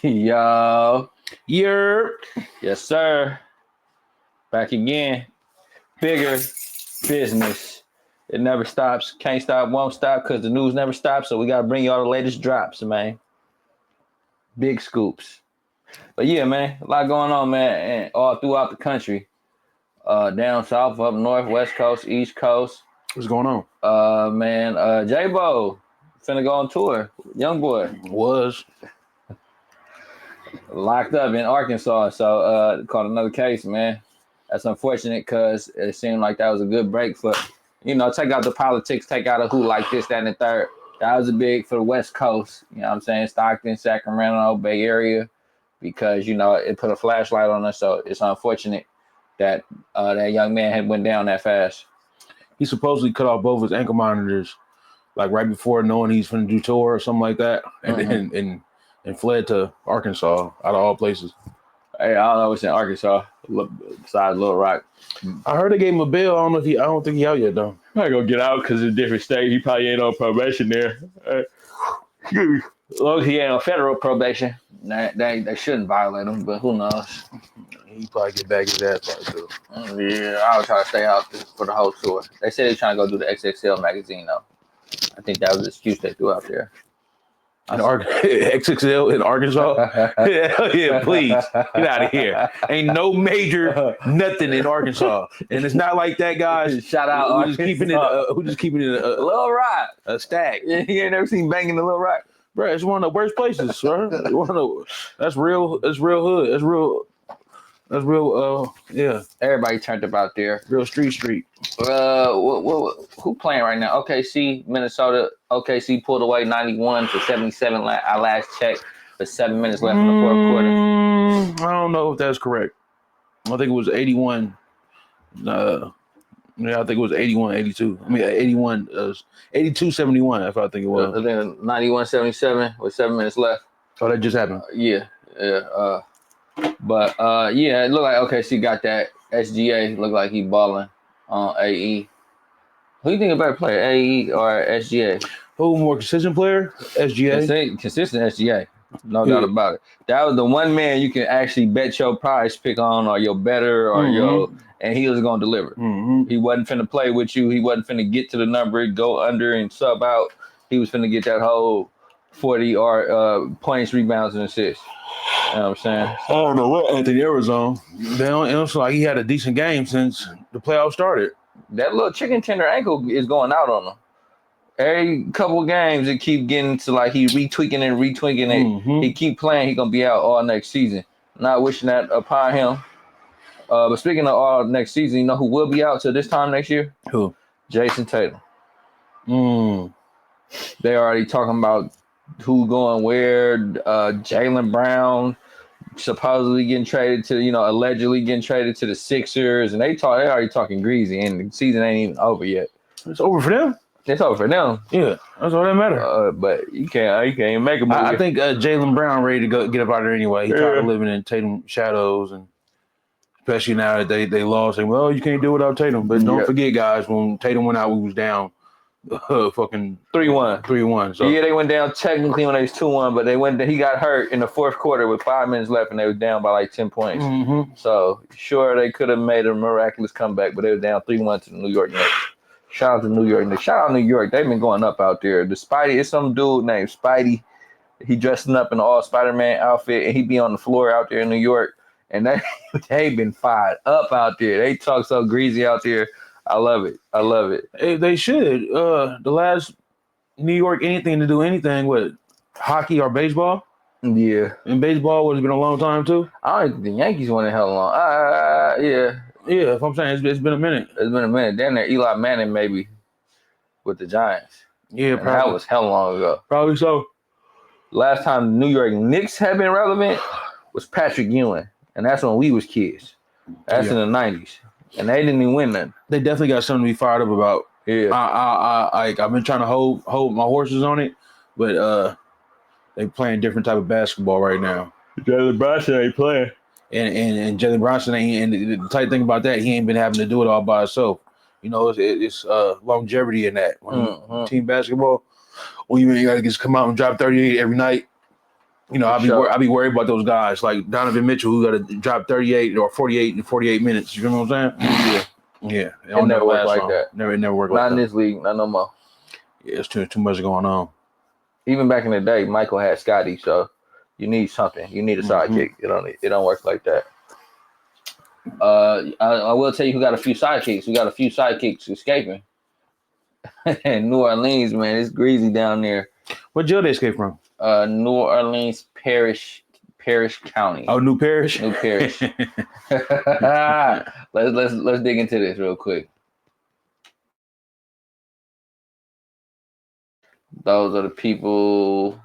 Yo. Yerp. Yes, sir. Back again. Bigger business. It never stops. Can't stop, won't stop, because the news never stops. So we got to bring you all the latest drops, man. Big scoops. But yeah, man, a lot going on, man, and all throughout the country. Down south, up north, west coast, east coast. What's going on? Man, J-Bo finna go on tour. Young boy. Was. Locked up in Arkansas, so caught another case, man. That's unfortunate because it seemed like that was a good break for, take out the politics, take out a who like this, that, and the third. That was a big for the West Coast, you know what I'm saying? Stockton, Sacramento, Bay Area, because, it put a flashlight on us, so it's unfortunate that that young man had went down that fast. He supposedly cut off both his ankle monitors, like right before knowing he's going to do tour or something like that, and fled to Arkansas, out of all places. Hey, I don't know what's in Arkansas besides Little Rock. I heard they gave him a bail. I don't think he out yet though. Probably gonna get out because it's a different state. He probably ain't on probation there. As long as he ain't on federal probation, they shouldn't violate him. But who knows? He probably get back his ass probably too. Yeah, I was trying to stay out for the whole tour. They said they're trying to go do the XXL magazine though. I think that was the excuse they threw out there. XXL in Arkansas? Hell yeah, please. Get out of here. Ain't no major nothing in Arkansas. And it's not like that, guys. Shout out. Who's just keeping it a Little Rock. A stack. You ain't never seen banging the Little Rock? Bro, it's one of the worst places, sir. That's real hood. That's real, yeah. Everybody turned up out there. Real street. Who playing right now? OKC, Minnesota. OKC pulled away 91-77. I last checked. With 7 minutes left in the fourth quarter. I don't know if that's correct. I think it was 81. I think it was 81-82. I mean, 82-71. That's what I think it was. I think 91-77 with 7 minutes left. Oh, that just happened. Yeah. But it looked like OKC got that. SGA looked like he balling on AE. Who do you think a better player, AE or SGA? Who more consistent player? SGA. Consistent SGA. No doubt about it. That was the one man you can actually bet your prize pick on or your better or and he was going to deliver. He wasn't finna play with you. He wasn't finna get to the number, go under and sub out. He was finna get that whole 40 or points, rebounds, and assists. You know what I'm saying? I don't know what Anthony Edwards on. It looks like he had a decent game since the playoffs started. That little chicken tender ankle is going out on him. Every couple of games, it keep getting to like he retweaking it. He keep playing, he gonna be out all next season. Not wishing that upon him. But speaking of all next season, you know who will be out till this time next year? Who? Jason Tatum. They already talking about who going where. Jaylen Brown supposedly getting traded to, allegedly getting traded to the Sixers, and they already talking greasy, and the season ain't even over yet. It's over for them. It's over for them. Yeah, that's all that matters. But you can't even make a move. I think Jaylen Brown ready to go get up out of there anyway. He tired of living in Tatum shadows, and especially now that they lost. And well, you can't do it without Tatum. But don't forget, guys, when Tatum went out, we was down. Fucking 3-1. So yeah, they went down technically when they was 2-1, but he got hurt in the fourth quarter with 5 minutes left, and they were down by like 10 points. So sure, they could have made a miraculous comeback, but they were down 3-1 to the New York Knicks. Shout out to New York. Shout out New York. They've been going up out there. The Spidey, it's some dude named Spidey. He dressing up in an all Spider-Man outfit, and he be on the floor out there in New York. And they been fired up out there. They talk so greasy out there. I love it. They should. The last New York anything to do anything with hockey or baseball. Yeah. And baseball would have been a long time too. I don't think the Yankees won a hell long. Yeah. Yeah, if I'm saying it's been a minute. It's been a minute. Then there Eli Manning maybe with the Giants. Yeah, probably. That was hell long ago. Probably so. Last time the New York Knicks have been relevant was Patrick Ewing. And that's when we was kids. That's in the 90s. And they didn't even win nothing. They definitely got something to be fired up about. Yeah. I've been trying to hold my horses on it, but they playing different type of basketball right now. Jalen Brunson ain't playing. And Jalen Brunson ain't, and the tight thing about that, he ain't been having to do it all by himself. It's longevity in that. Team basketball, when you got to just come out and drop 38 every night, You know, I'll be worried about those guys like Donovan Mitchell who got to drop 38 or 48 in 48 minutes. You know what I'm saying? Yeah. It never worked like that. It never worked like that. Not in this league, not no more. Yeah, it's too much going on. Even back in the day, Michael had Scotty, so you need something. You need a sidekick. It don't work like that. I will tell you who got a few sidekicks. We got a few sidekicks escaping. New Orleans, man, it's greasy down there. What jail they escape from? New Orleans Parish County. Oh, New Parish. Let's dig into this real quick. Those are the people.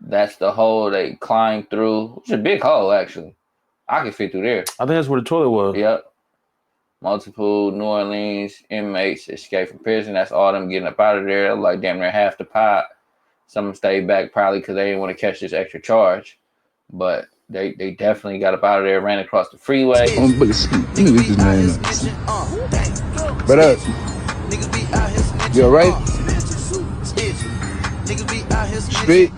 That's the hole they climbed through. It's a big hole, actually. I could fit through there. I think that's where the toilet was. Yep. Multiple New Orleans inmates escaped from prison. That's all them getting up out of there. Like damn near half the pot. Some stayed back probably because they didn't want to catch this extra charge. But they definitely got up out of there, ran across the freeway. But you alright? Street.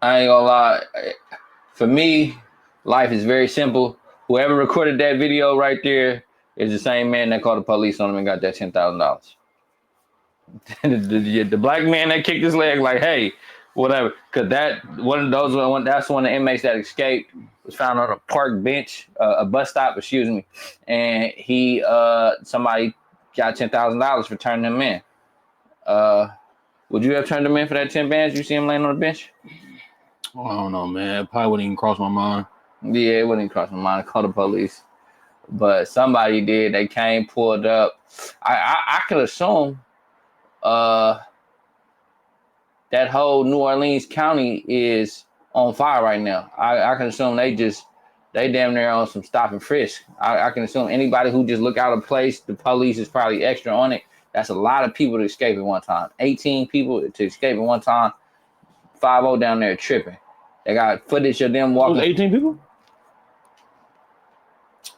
I ain't gonna lie. For me, life is very simple. Whoever recorded that video right there is the same man that called the police on him and got that $10,000. the black man that kicked his leg, like, hey, whatever. Because that's one of the inmates that escaped, was found on a park bench, a bus stop, excuse me. And somebody got $10,000 for turning him in. Would you have turned him in for that 10 bands? You see him laying on the bench? I don't know, man. It probably wouldn't even cross my mind. Yeah, it wouldn't even cross my mind. Call the police. But somebody did. They came, pulled up. I could assume that whole New Orleans County is on fire right now. I can assume they damn near on some stop and frisk. I can assume anybody who just look out of place, the police is probably extra on it. That's a lot of people to escape at one time. 18 people to escape at one time. 5-0 down there tripping. They got footage of them walking. Those 18 people?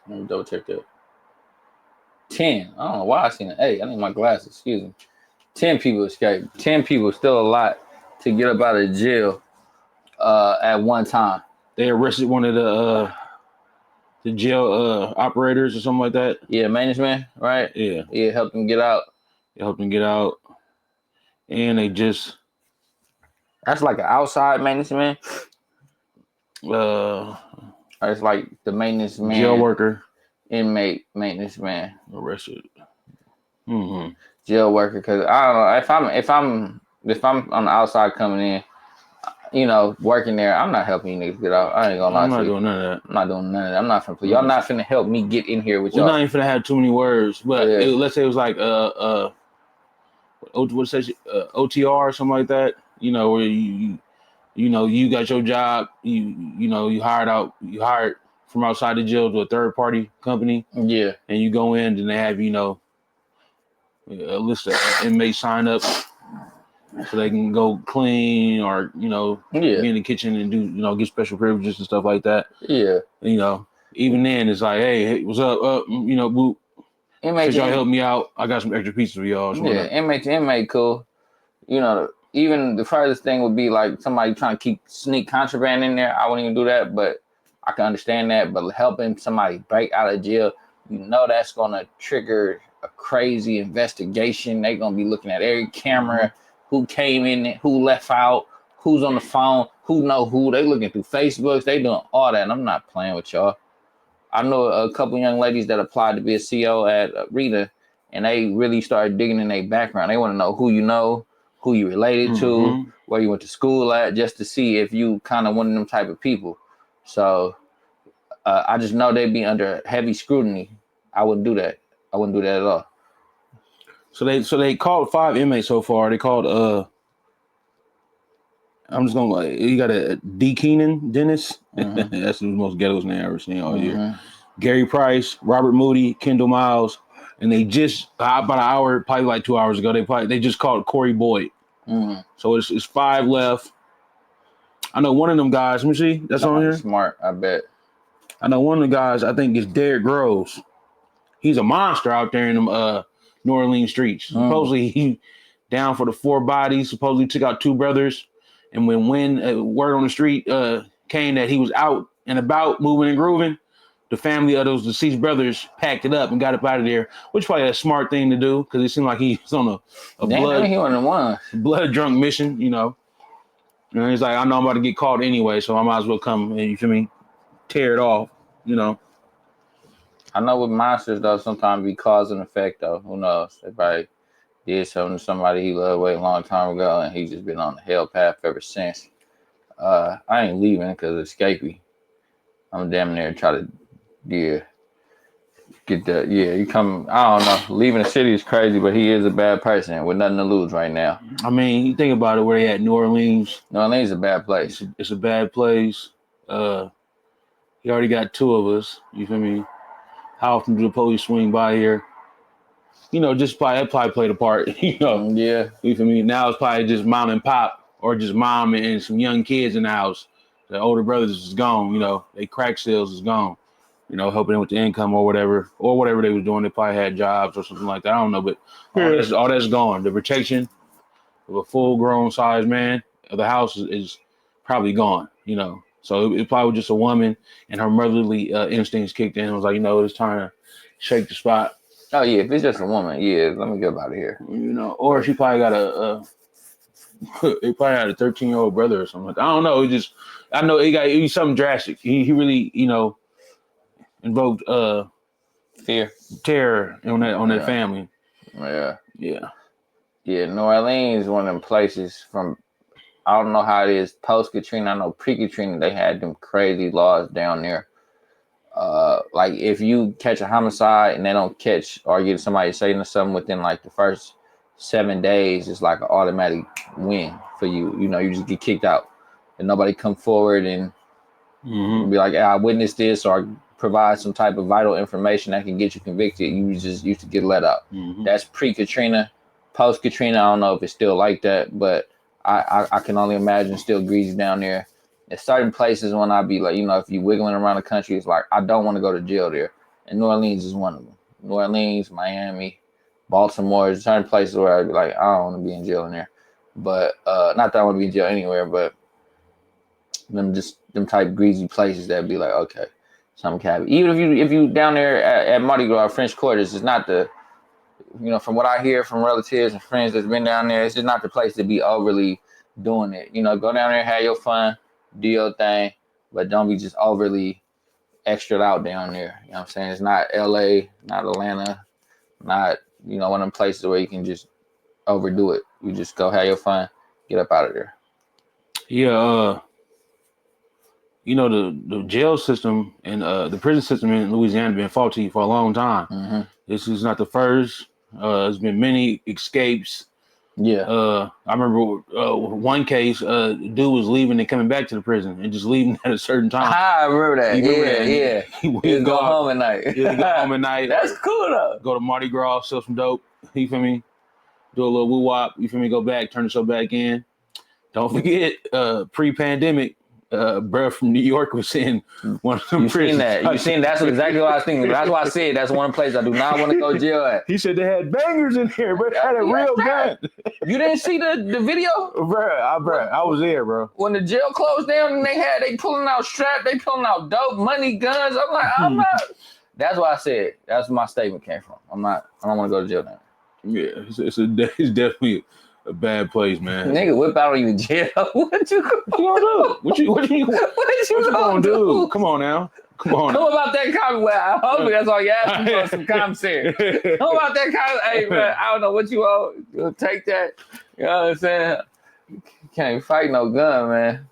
Let me double check that. 10. I don't know why I seen an 8. I need my glasses. Excuse me. 10 people escaped. 10 people, still a lot to get up out of jail at one time. They arrested one of the jail operators or something like that. Yeah, maintenance man, right? Yeah. Yeah, helped them get out. And they just... That's like an outside maintenance man? Or it's like the maintenance man. Jail worker. Inmate maintenance man. Arrested. Jail worker, because I don't know, if I'm on the outside coming in, you know, working there, I'm not helping you niggas get out. I ain't gonna lie to you. I'm not doing none of that. I'm not doing none of that. I'm not finna. Y'all not finna help me get in here with y'all. We're not even finna have too many words, but let's say it was like OTR or something like that. You know, where you got your job. You hired from outside the jail to a third party company. Yeah, and you go in and they have a list of inmates sign up so they can go clean or be in the kitchen and do get special privileges and stuff like that. Yeah, even then it's like, hey, what's up? Boop. Inmate, y'all help me out. I got some extra pieces for y'all. Yeah, inmate to inmate, cool. Even the furthest thing would be like somebody trying to sneak contraband in there. I wouldn't even do that, but I can understand that. But helping somebody break out of jail, that's gonna trigger a crazy investigation. They're gonna be looking at every camera, who came in, who left out, who's on the phone, who know who. They looking through Facebooks, they doing all that, and I'm not playing with y'all. I know a couple young ladies that applied to be a CO at Rita, and they really started digging in their background. They want to know who you know, who you related to, where you went to school at, just to see if you kind of one of them type of people. So I just know they'd be under heavy scrutiny. I wouldn't do that. I wouldn't do that at all. So they called 5 inmates so far. They called I'm just gonna you got a D. Keenan Dennis. That's the most ghetto's name I've ever seen all year. Gary Price, Robert Moody, Kendall Miles, and they just about an hour, probably like 2 hours ago, they just called Corey Boyd. So it's 5 left. I know one of them guys. Let me see. That's on here. Smart, I bet. I know one of the guys. I think is Derrick Groves. he's a monster out there in them New Orleans streets. Supposedly he down for the 4 bodies. Supposedly took out 2 brothers, and when word on the street came that he was out and about moving and grooving, the family of those deceased brothers packed it up and got up out of there, which probably a smart thing to do because it seemed like he was on a blood drunk mission, you know. And he's like, I know I'm about to get caught anyway, so I might as well come and, you feel me, tear it off, you know. I know with monsters though, sometimes be cause and effect though. Who knows? They probably did something to somebody he loved way a long time ago, and he's just been on the hell path ever since. I ain't leaving because escapee. I'm damn near try to get the you come. I don't know. Leaving the city is crazy, but he is a bad person with nothing to lose right now. I mean, you think about it, where they at New Orleans. New Orleans is a bad place. It's a bad place. He already got 2 of us. You feel me? How often do the police swing by here? You know, that probably played a part. You know, yeah. You feel me? Now it's probably just mom and pop, or just mom and some young kids in the house. The older brothers is gone. You know, they crack sales is gone. You know, helping them with the income or whatever they was doing. They probably had jobs or something like that. I don't know, but all that's gone. The protection of a full-grown size man of the house is probably gone. You know, so it probably was just a woman, and her motherly instincts kicked in. It was like, you know, it's time to shake the spot. Oh yeah, if it's just a woman, yeah, let me get out of here. You know, or she probably got he probably had a 13-year-old brother or something like that. I don't know. I know he's something drastic. He really, you know, invoked terror on that family. Yeah. New Orleans is one of them places from. I don't know how it is post Katrina. I know pre Katrina they had them crazy laws down there. Like if you catch a homicide and they don't catch or get somebody saying something within like the first 7 days, it's like an automatic win for you. You know, you just get kicked out and nobody come forward and be like, I witnessed this or provide some type of vital information that can get you convicted. You just used to get let out. That's pre-Katrina. Post-Katrina, I don't know if it's still like that, but I can only imagine still greasy down there. There's certain places when I be like, you know, if you wiggling around the country, it's like, I don't want to go to jail there. And New Orleans is one of them. New Orleans, Miami, Baltimore, there's certain places where I'd be like, I don't want to be in jail in there. But not that I want to be in jail anywhere, but them type greasy places that'd be like, okay, some cabin. Even if you down there at Mardi Gras, French Quarters, it's not the, you know, from what I hear from relatives and friends that's been down there, it's just not the place to be overly doing it. You know, go down there, have your fun, do your thing, but don't be just overly extra out down there. You know what I'm saying? It's not LA, not Atlanta, not, you know, one of them places where you can just overdo it. You just go have your fun, get up out of there. Yeah, you know, the jail system and the prison system in Louisiana been faulty for a long time. This is not the first. There's been many escapes. Yeah. I remember one case, dude was leaving and coming back to the prison and just leaving at a certain time. I remember that. He'd go home at night. He'd go home at night. That's cool though. Go to Mardi Gras, sell some dope. You feel me? Do a little woo wop. You feel me? Go back, turn yourself back in. Don't forget, pre-pandemic, bruh from New York was in one of them prisons. You seen that? That's exactly what I was thinking. That's why I said that's one place I do not want to go jail at. He said they had bangers in here, but they had a real gun. You didn't see the video? Bruh, I was there, bro. When the jail closed down and they pulling out straps, they pulling out dope, money, guns. I'm like, I'm not. That's why I said, that's where my statement came from. I don't want to go to jail now. Yeah, it's definitely a bad place, man. Nigga, whip out on you in jail. What you gonna do? What you gonna do? Come on now. Come about that comment. Well, hopefully that's all you asked me for, some commissary. Come about that comment. Hey, man, I don't know what you want. You'll take that. You know what I'm saying? You can't fight no gun, man.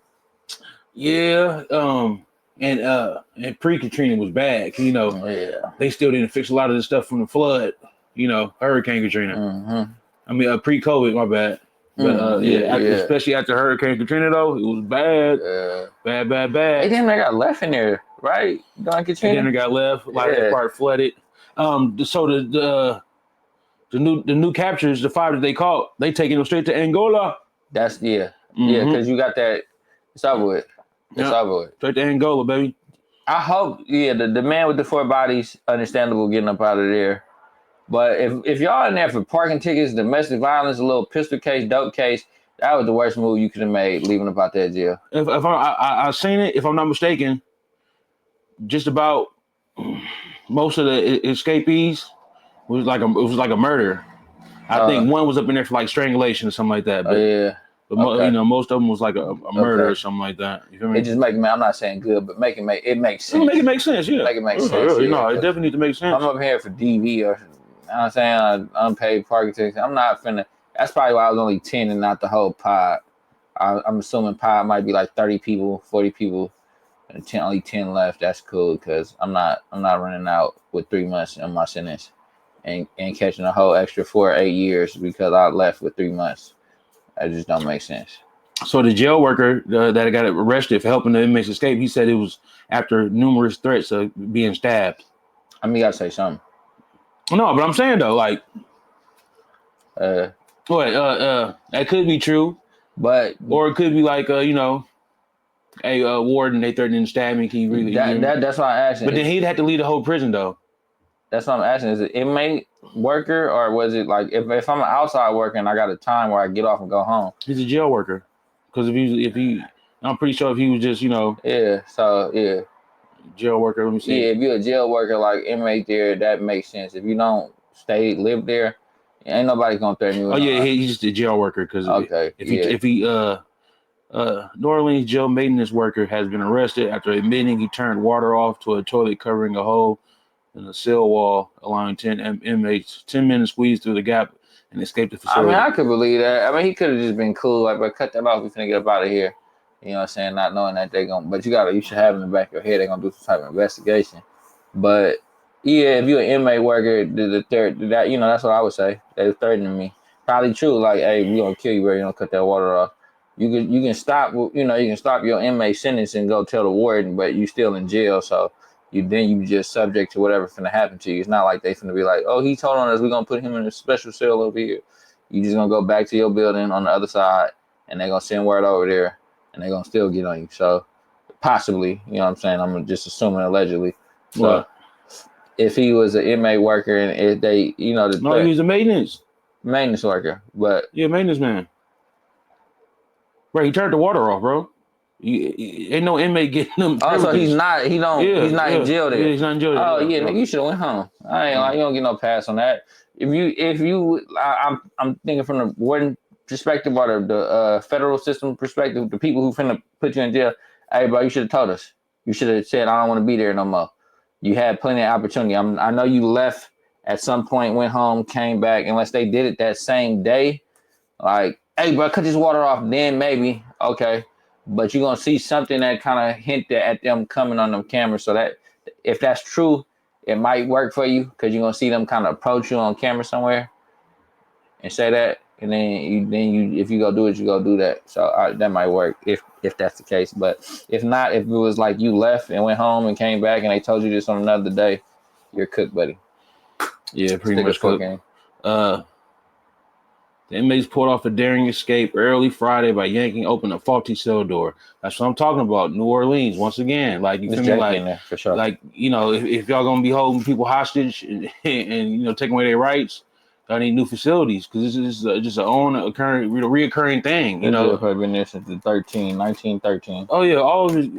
Yeah. And pre-Katrina was bad. You know, they still didn't fix a lot of the stuff from the flood. You know, Hurricane Katrina. I mean, pre-COVID, my bad. But especially after Hurricane Katrina, though, it was bad. Bad. They got left in there, right? During Katrina? They got left. A lot of that part flooded. So the new captures, the 5 that they caught, they taking them straight to Angola. That's because you got that. It's over with. It's over with. Straight to Angola, baby. I hope, the man with the 4 bodies, understandable getting up out of there. But if y'all in there for parking tickets, domestic violence, a little pistol case, dope case, that was the worst move you could have made, leaving up out that jail. If I seen it, if I'm not mistaken, just about most of the escapees was like a murder. I think one was up in there for like strangulation or something like that. But, but most of them was like a murder or something like that. You feel me? It just I'm not saying good, but it makes sense. Make it make sense, yeah. Make it make sense. It definitely need to make sense. I'm up here for DV or, you know what I'm saying, unpaid parking tickets. I'm not finna. That's probably why I was only 10 and not the whole pod. I'm assuming pod might be like 30 people, 40 people, and only 10 left. That's cool because I'm not running out with 3 months in my sentence and catching a whole extra 4 or 8 years because I left with 3 months. That just don't make sense. So the jail worker that got arrested for helping the inmates escape, he said it was after numerous threats of being stabbed. I mean, you gotta say something. No, but I'm saying though, like, that could be true, or it could be like, hey, warden, they threatened to stab me. Can you really? That's why I asked. But then he'd have to leave the whole prison though. That's what I'm asking. Is it inmate worker or was it like if I'm an outside worker and I got a time where I get off and go home? He's a jail worker. Because if he, I'm pretty sure if he was just, jail worker. Let me see. Yeah, if you're a jail worker like inmate there, that makes sense. If you don't live there, ain't nobody gonna threaten you. Oh yeah, he's just a jail worker. Because if he New Orleans jail maintenance worker has been arrested after admitting he turned water off to a toilet covering a hole in the cell wall, allowing 10 inmates 10 minutes squeeze through the gap and escape the facility. I mean, I could believe that. I mean, he could have just been cool, like, but cut that off. We finna get up out of here. You know what I'm saying? Not knowing that they're gonna, but you should have in the back of your head they're gonna do some type of investigation. But yeah, if you're an inmate worker, the third, that that's what I would say. They're threatening me. Probably true. Like, hey, we gonna kill you, bro. You don't cut that water off. You can stop. You can stop your inmate sentence and go tell the warden, but you still in jail, so. You just subject to whatever's finna happen to you. It's not like they finna be like, oh, he told on us, we're gonna put him in a special cell over here. You just gonna go back to your building on the other side, and they're gonna send word over there, and they're gonna still get on you. So possibly, you know what I'm saying? I'm just assuming allegedly. So if he was an inmate worker and if they, he was a maintenance worker, but maintenance man. Bro, he turned the water off, bro. Ain't no inmate getting them. Oh, so he's not in jail there. Yeah, he's not in jail there. Oh yeah, nigga, you should have went home. I ain't like you don't get no pass on that. I'm thinking from the warden perspective or the federal system perspective, the people who finna put you in jail. Hey, bro, you should have told us. You should have said, I don't want to be there no more. You had plenty of opportunity. I know you left at some point, went home, came back. Unless they did it that same day, like, hey, bro, cut this water off. Then maybe okay. But you're going to see something that kind of hinted at them coming on them cameras. So that if that's true, it might work for you because you're going to see them kind of approach you on camera somewhere and say that. And then if you go do it, you go do that. So that might work if that's the case. But if not, if it was like you left and went home and came back and they told you this on another day, you're cooked, buddy. Yeah, pretty much cooked. The inmates pulled off a daring escape early Friday by yanking open a faulty cell door. That's what I'm talking about. New Orleans, once again. Like, you feel me? Like, there for sure. Like, if y'all gonna be holding people hostage and taking away their rights, y'all need new facilities because this is just a reoccurring thing. It's been there since 1913. Oh yeah, all of it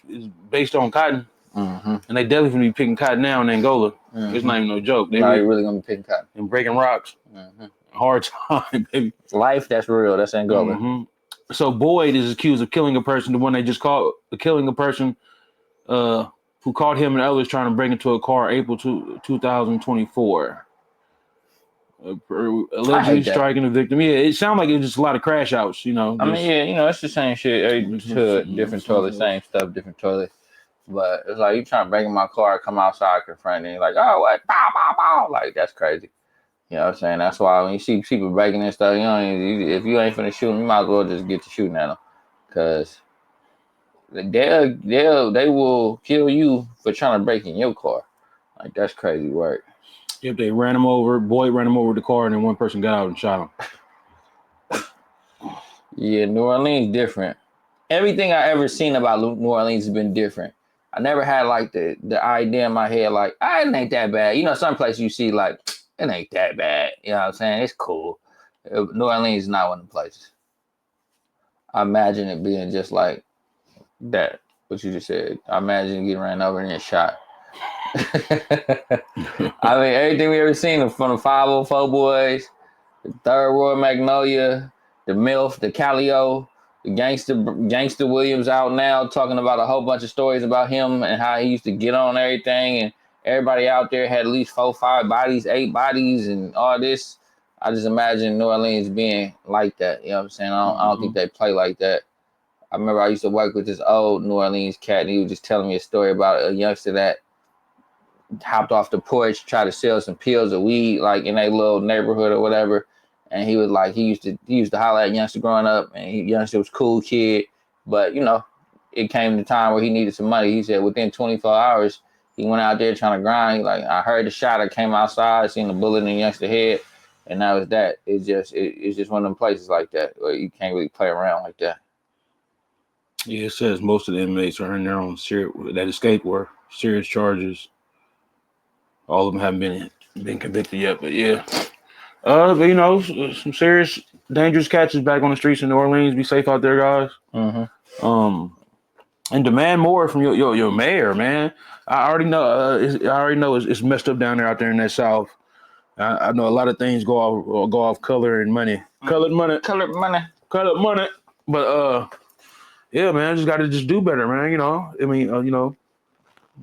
is based on cotton. Mm-hmm. And they definitely gonna be picking cotton now in Angola. Mm-hmm. It's not even no joke. They're really gonna be picking cotton and breaking rocks. Mm-hmm. Hard time, baby. Life, that's real. That's Angola. Mm-hmm. So Boyd is accused of killing a person, the one they just caught, killing a person who caught him and others trying to break into a car April 2024. Allegedly striking a victim. Yeah, it sounded like it was just a lot of crash outs, I mean, it's the same shit. Different toilet, same stuff, different toilet. But it's like you trying to break in my car, come outside, confront me, like, oh, what? Bow, bow, bow. Like, that's crazy. You know what I'm saying? That's why when you see people breaking and stuff, if you ain't finna shoot them, you might as well just get to shooting at them. Because they will kill you for trying to break in your car. Like, that's crazy work. If they ran him over, Boyd ran him over the car, and then one person got out and shot him. Yeah, New Orleans different. Everything I ever seen about New Orleans has been different. I never had like the idea in my head like, it ain't that bad. You know, some places you see like, it ain't that bad. You know what I'm saying? It's cool. New Orleans is not one of the places. I imagine it being just like that, what you just said. I imagine getting ran over and then shot. I mean, everything we ever seen from the 504 Boys, the Third Royal Magnolia, the MILF, the Calio, the Gangster Williams out now talking about a whole bunch of stories about him and how he used to get on everything, and everybody out there had at least 4, 5 bodies, 8 bodies, and all this. I just imagine New Orleans being like that. You know what I'm saying? I don't think they play like that. I remember I used to work with this old New Orleans cat, and he was just telling me a story about a youngster that hopped off the porch, tried to sell some pills of weed, like in a little neighborhood or whatever. And he was like, he used to holler at youngster growing up, and youngster was a cool kid, but you know, it came to time where he needed some money. He said within 24 hours, he went out there trying to grind. He like, I heard the shot, I came outside, seen the bullet in the youngster head, and that was that. It's just one of them places like that where you can't really play around like that. Yeah, it says most of the inmates are in their own that escaped were serious charges. All of them haven't been convicted yet, but yeah. But you know, some serious, dangerous catches back on the streets in New Orleans. Be safe out there, guys. Mm-hmm. And demand more from your mayor, man. I already know it's messed up down there out there in that South. I know a lot of things go off color and money. Colored money. But yeah, man, just got to just do better, man. You know, I mean, you know,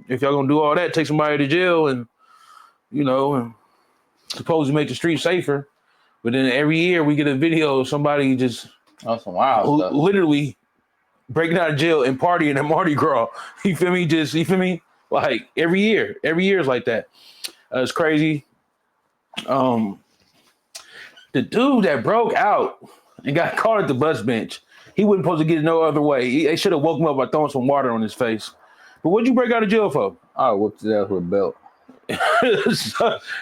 if y'all gonna do all that, take somebody to jail and, you know, and supposedly make the street safer. But then every year we get a video of somebody just some wild stuff. Literally breaking out of jail and partying at Mardi Gras. You feel me? Like every year is like that. It's crazy. The dude that broke out and got caught at the bus bench, he wasn't supposed to get it no other way. They should have woke him up by throwing some water on his face. But what'd you break out of jail for? I whooped his ass with a belt.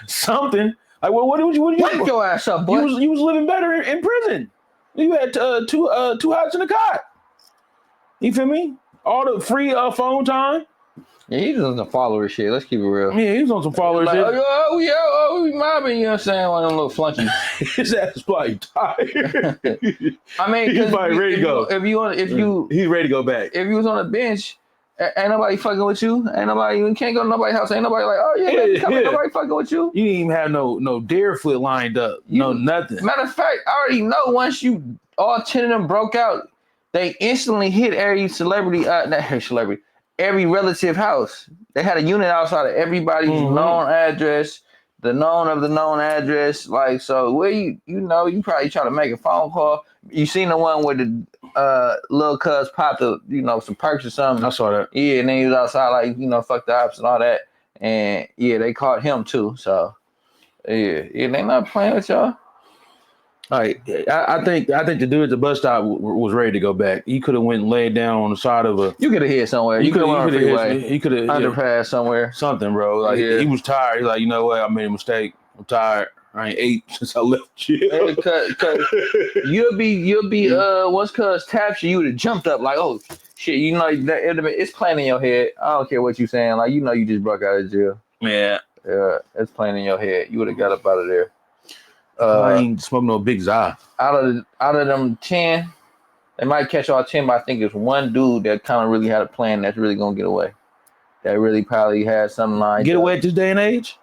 Something. Like, what did you? Wake your ass up, boy. You was living better in prison. You had two hots in a cot. You feel me? All the free phone time. Yeah, he was on some follower shit. Let's keep it real. Yeah, he was on some follower shit. We mobbing, you know what I'm saying? One of them little flunkies. His ass is probably tired. I mean, he's probably ready to go. He's ready to go back. If you was on a bench, ain't nobody fucking with you. You can't go to nobody's house. Ain't nobody like, oh yeah, come nobody fucking with you. You didn't even have no deer foot lined up. Nothing. Matter of fact, I already know once all 10 of them broke out, they instantly hit every relative house. They had a unit outside of everybody's known address, the known of the known address. Like, so where you probably try to make a phone call. You seen the one where the little cuz popped some perks or something. I saw that. Yeah, and then he was outside like, fuck the ops and all that. And yeah, they caught him too. So yeah, they not playing with y'all. All right, I think the dude at the bus stop was ready to go back. He could have went and laid down on the side of a. You could have hit somewhere. You could have went on the freeway. He could have underpass somewhere. Something, bro. Like he was tired. He's like, you know what? I made a mistake. I'm tired. I ain't ate since I left jail. Cause you'll be once cuz taps you would have jumped up like, oh shit, it's playing in your head. I don't care what you saying. Like, you just broke out of jail. Yeah, it's playing in your head. You would have got up out of there. I ain't smoking no big za. Out of them 10, they might catch all 10, but I think it's one dude that kind of really had a plan that's really gonna get away. That really probably had something lined Get away at this day and age?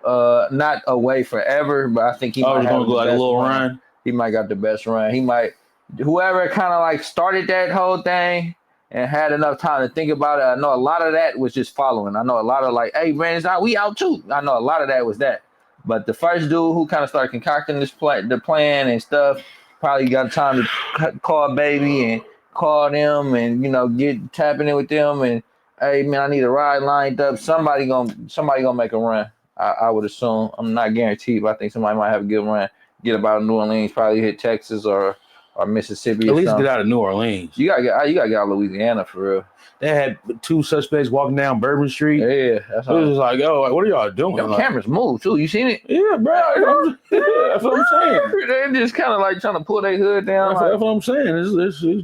Not away forever, but I think he might have gonna go like a little run. He might got the best run. He might, whoever kind of like started that whole thing and had enough time to think about it. I know a lot of that was just following. I know a lot of like, hey man, we out too. I know a lot of that was that. But the first dude who kind of started concocting the plan and stuff probably got time to call baby and call them and get tapping in with them and hey man, I need a ride lined up. Somebody gonna make a run. I would assume. I'm not guaranteed, but I think somebody might have a good run. Get about New Orleans, probably hit Texas or Mississippi. At least get out of New Orleans. You gotta get out of Louisiana for real. They had 2 suspects walking down Bourbon Street. Yeah, that's it was just like, what are y'all doing? Them cameras move too. You seen it? Yeah, bro. That's what I'm saying. They just kind of like trying to pull their hood down. That's what I'm saying.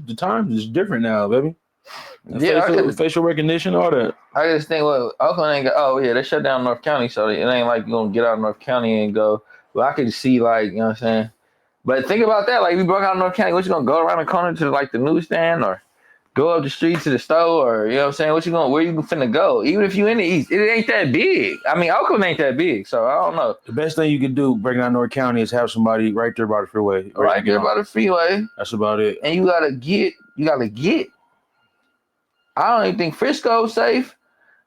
The times is different now, baby. Yeah, facial recognition, all that. I just think, well, Oakland ain't got. Oh yeah, they shut down North County, so it ain't like you gonna get out of North County and go. Well, I could see like, you know what I'm saying. But think about that. Like, if you broke out of North County, what you gonna go around the corner to like the newsstand or go up the street to the store, or you know what I'm saying? What you going? Where you finna go? Even if you in the East, it ain't that big. I mean, Oakland ain't that big, so I don't know. The best thing you can do breaking out North County is have somebody right there by the freeway. Right there by the freeway. That's about it. And you gotta get. I don't even think Frisco's safe.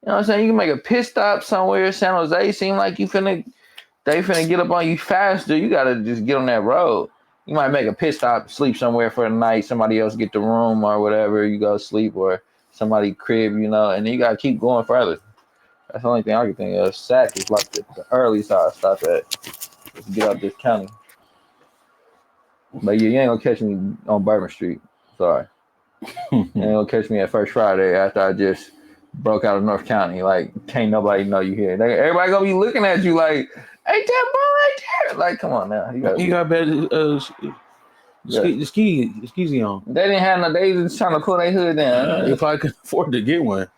You know what I'm saying? You can make a pit stop somewhere. San Jose seem like they finna get up on you faster. You gotta just get on that road. You might make a pit stop, sleep somewhere for the night. Somebody else get the room or whatever. You go sleep or somebody crib, you know, and then you gotta keep going further. That's the only thing I can think of. Sac is like the earliest I stop at. Let's get out this county. But you ain't gonna catch me on Bourbon Street. Sorry. You ain't gonna catch me at First Friday after I just broke out of North County. Like, can't nobody know you here. Everybody gonna be looking at you like, hey, that boy right there. Like, come on now. You got better the skeezy on. They didn't have no, they was trying to pull their hood down. If I could afford to get one.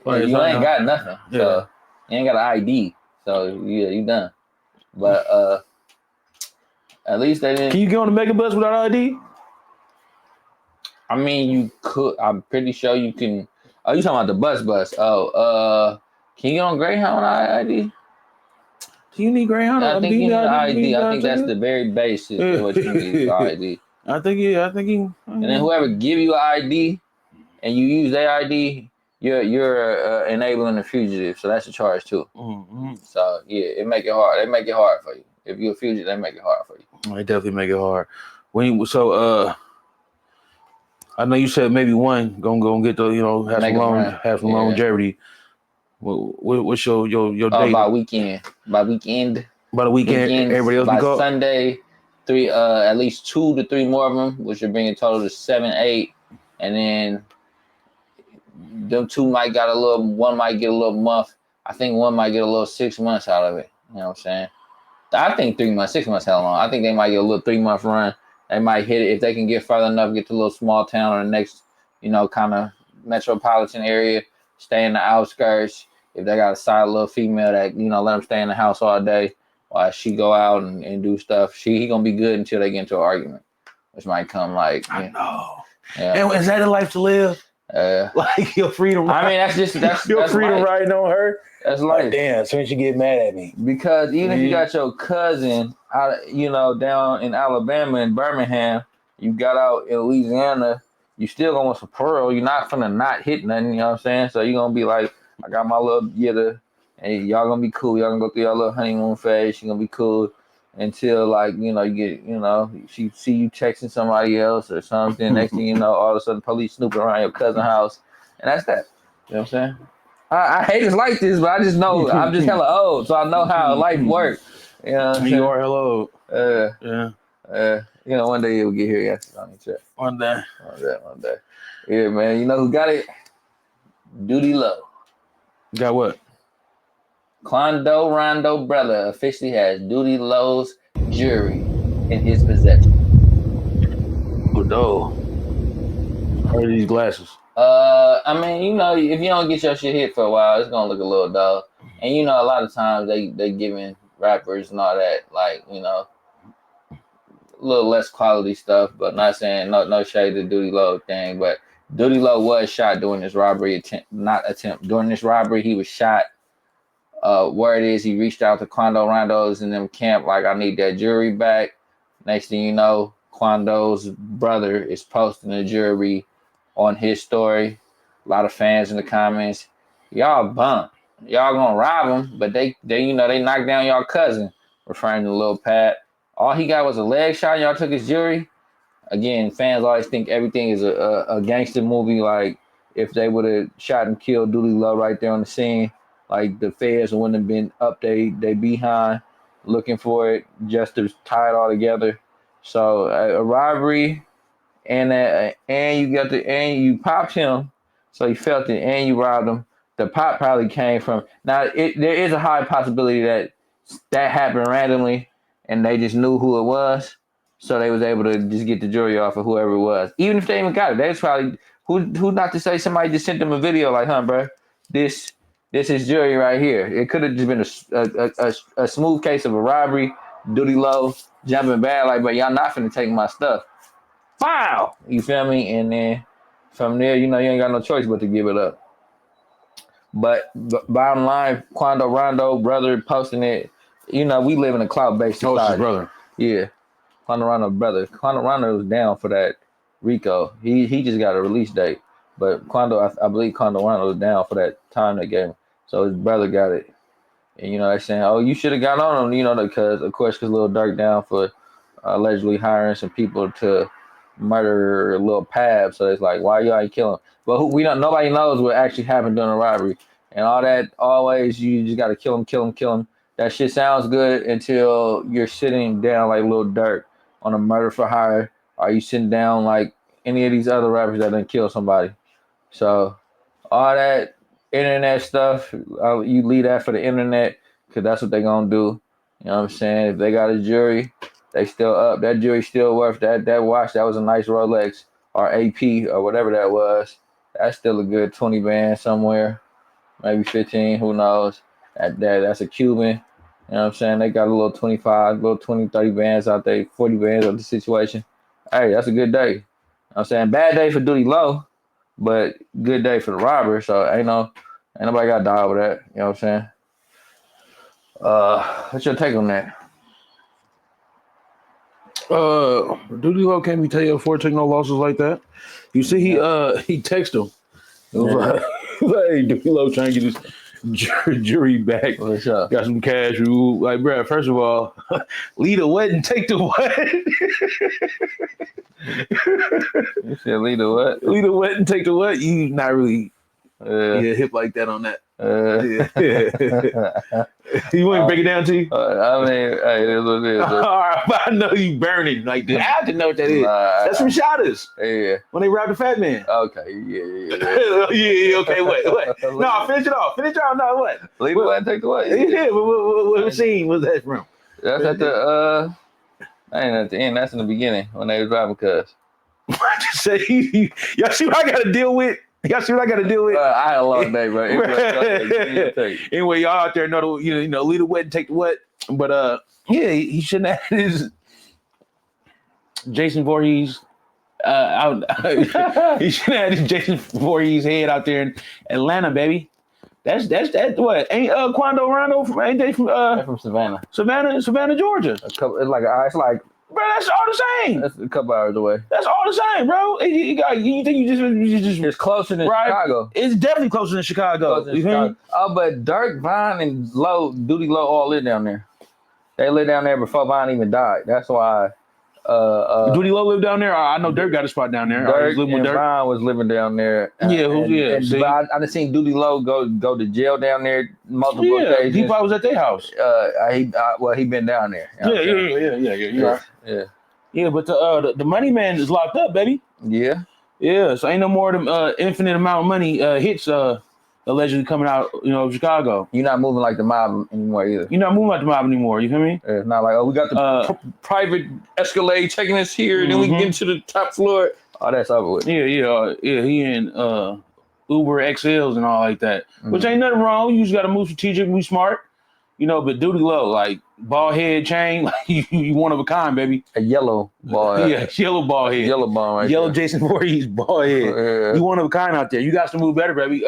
Yeah, you ain't got nothing. Yeah. So you ain't got an ID. So yeah, you done. But at least they didn't. Can you get on the megabus without ID? I mean, you could. I'm pretty sure you can. Oh, you talking about the bus? Oh, can you get on Greyhound ID? Do you need Greyhound? I think you need ID. I think that's the very basic of what you need for ID. I think you. And then whoever give you an ID and you use their ID, you're enabling a fugitive, so that's a charge too. Mm-hmm. So yeah, it make it hard. They make it hard for you. If you're a fugitive, they make it hard for you. They definitely make it hard. I know you said maybe one gonna get the have some longevity. What's your date? By weekend. About a weekend. Everybody else by be go Sunday. At least 2 to 3 more of them, which would bring a total to 7, 8, and then them 2 might got one might get a little month. I think one might get a little 6 months out of it. You know what I'm saying? I think 3 months, 6 months, hell long. I think they might get a little 3-month run. They might hit it if they can get further enough, get to a little small town or the next, kind of metropolitan area, stay in the outskirts. If they got a solid little female that, let them stay in the house all day while she go out and do stuff, he gonna be good until they get into an argument, which might come like. I know. Yeah. And is that a life to live? Like your freedom. I mean, that's your freedom life. Riding on her. That's life. Like, damn, as soon as you get mad at me. Because even if you got your cousin out, down in Alabama in Birmingham, you got out in Louisiana, you still gonna want some parole. You're not finna not hit nothing, you know what I'm saying? So you're gonna be like, I got my little yitter, and y'all gonna be cool. Y'all gonna go through your little honeymoon phase. She gonna be cool until you get, she see you texting somebody else or something. Next thing you know, all of a sudden police snooping around your cousin's house, and that's that. You know what I'm saying? I hate it's like this, but I just know I'm just hella old, so I know how life works. You know what I'm saying? You are hella old. Yeah. One day you'll get here. Yes, on each other. One day. Yeah, man. You know who got it? Doodie Lo. Got what? Quando Rondo brother officially has Doodie Lo's jury in his possession. Oh, no. What are these glasses? I mean, if you don't get your shit hit for a while, it's gonna look a little dull. And a lot of times they giving rappers and all that, like, a little less quality stuff, but not saying no shade to Doodie Lo thing, but Doodie Lo was shot during this robbery During this robbery, he was shot. Word is he reached out to Quando Rondo's in them camp, like, I need that jury back. Next thing you know, Quando's brother is posting the jury on his story. A lot of fans in the comments, y'all bump. Y'all gonna rob him, but they knocked down y'all cousin, referring to Lil Pat. All he got was a leg shot, and y'all took his jury. Again, fans always think everything is a gangster movie. Like, if they would have shot and killed Doodie Lo right there on the scene, like, the feds wouldn't have been up they behind looking for it just to tie it all together. So a robbery, and you popped him, so you felt it, and you robbed him. The pop probably came from. Now there is a high possibility that happened randomly, and they just knew who it was. So they was able to just get the jury off of whoever it was. Even if they even got it, they was probably who not to say somebody just sent them a video like, huh, bro, this is jury right here. It could have just been a smooth case of a robbery, Doodie Lo, jumping bad, like, but y'all not finna take my stuff. Wow! You feel me? And then from there, you ain't got no choice but to give it up. But bottom line, Quando Rondo, brother, posting it, we live in a cloud-based society. Oh, his brother. Yeah. Quando Rondo, brother. Quando Rondo was down for that Rico. He just got a release date. But Quando, I believe Quando Rondo was down for that time they gave him. So his brother got it. And, they're saying, oh, you should have got on him, because Lil Durk down for allegedly hiring some people to murder Lil Pab. So it's like, why y'all ain't kill him? But nobody knows what actually happened during the robbery. And all that, always, you just got to kill him. That shit sounds good until you're sitting down like Lil Durk on a murder for hire. Or you sitting down like any of these other rappers that done kill somebody. So all that internet stuff, you leave that for the internet because that's what they going to do. You know what I'm saying? If they got a jury, they still up. That jury's still worth that watch. That was a nice Rolex or AP or whatever that was. That's still a good 20 band somewhere. Maybe 15, who knows? That's a Cuban. You know what I'm saying? They got a little 25, little 20, 30 bands out there, 40 bands of the situation. Hey, that's a good day. You know what I'm saying? Bad day for Doodie Lo, but good day for the robber. So ain't nobody got to die over that. You know what I'm saying? What's your take on that? Doodie Lo can't be tell you before take no losses like that. You see, he texted him. It was like, hey, Doodie Lo trying to get his jury back. What's up? Got some cash. Like, bro, first of all, lead the what and take the what? You said lead the what? Lead the what and take the what? You not really hip like that on that. You want to break it down to you? I mean, hey, it is what it is. All right, but I know you burning like that. I have to know what that is. That's from Shotters. Yeah. When they robbed the Fat Man. Okay. Yeah. Yeah. Okay. What? No, finish it off. No, what? Lead the what and take the what? Yeah. What scene was that from? That's at the ain't at the end. That's in the beginning when they was robbing Cuz. I just said, y'all see what I got to deal with? Y'all see what I got to deal with? I had a long day, bro. Anyway, y'all out there know the lead the what and take the what. But yeah, he shouldn't have had his Jason Voorhees out. He shouldn't have had his Jason Voorhees head out there in Atlanta, baby. That's what? Ain't Quando Rondo ain't they from Savannah? Savannah, Georgia. It's like. Bro, that's all the same. That's a couple hours away. That's all the same, bro. You think you just it's closer than Chicago. It's definitely closer than Chicago. Oh, but Durk, Vine, and Doodie Lo all live down there. They lived down there before Vine even died. That's why. Doodie Lo lived down there. I know Durk got a spot down there. Dirk and Vine was living down there. But I done seen Doodie Lo go to jail down there multiple occasions. He probably was at their house. He been down there. Yeah, but the money man is locked up, baby. Yeah. So ain't no more of them infinite amount of money hits allegedly coming out, of Chicago. You're not moving like the mob anymore either. You're not moving like the mob anymore. You feel me? It's not like, we got the private Escalade taking us here, and then we get to the top floor. Oh, that's over with. Yeah. He in Uber XLs and all like that, which ain't nothing wrong. You just got to move strategic, be smart. But Doodie Lo, like bald head chain, like you one of a kind, baby. A yellow ball head. Yeah, yellow ball head. Yellow ball right Yellow there. Jason Voorhees bald head. You one of a kind out there. You got to move better, baby.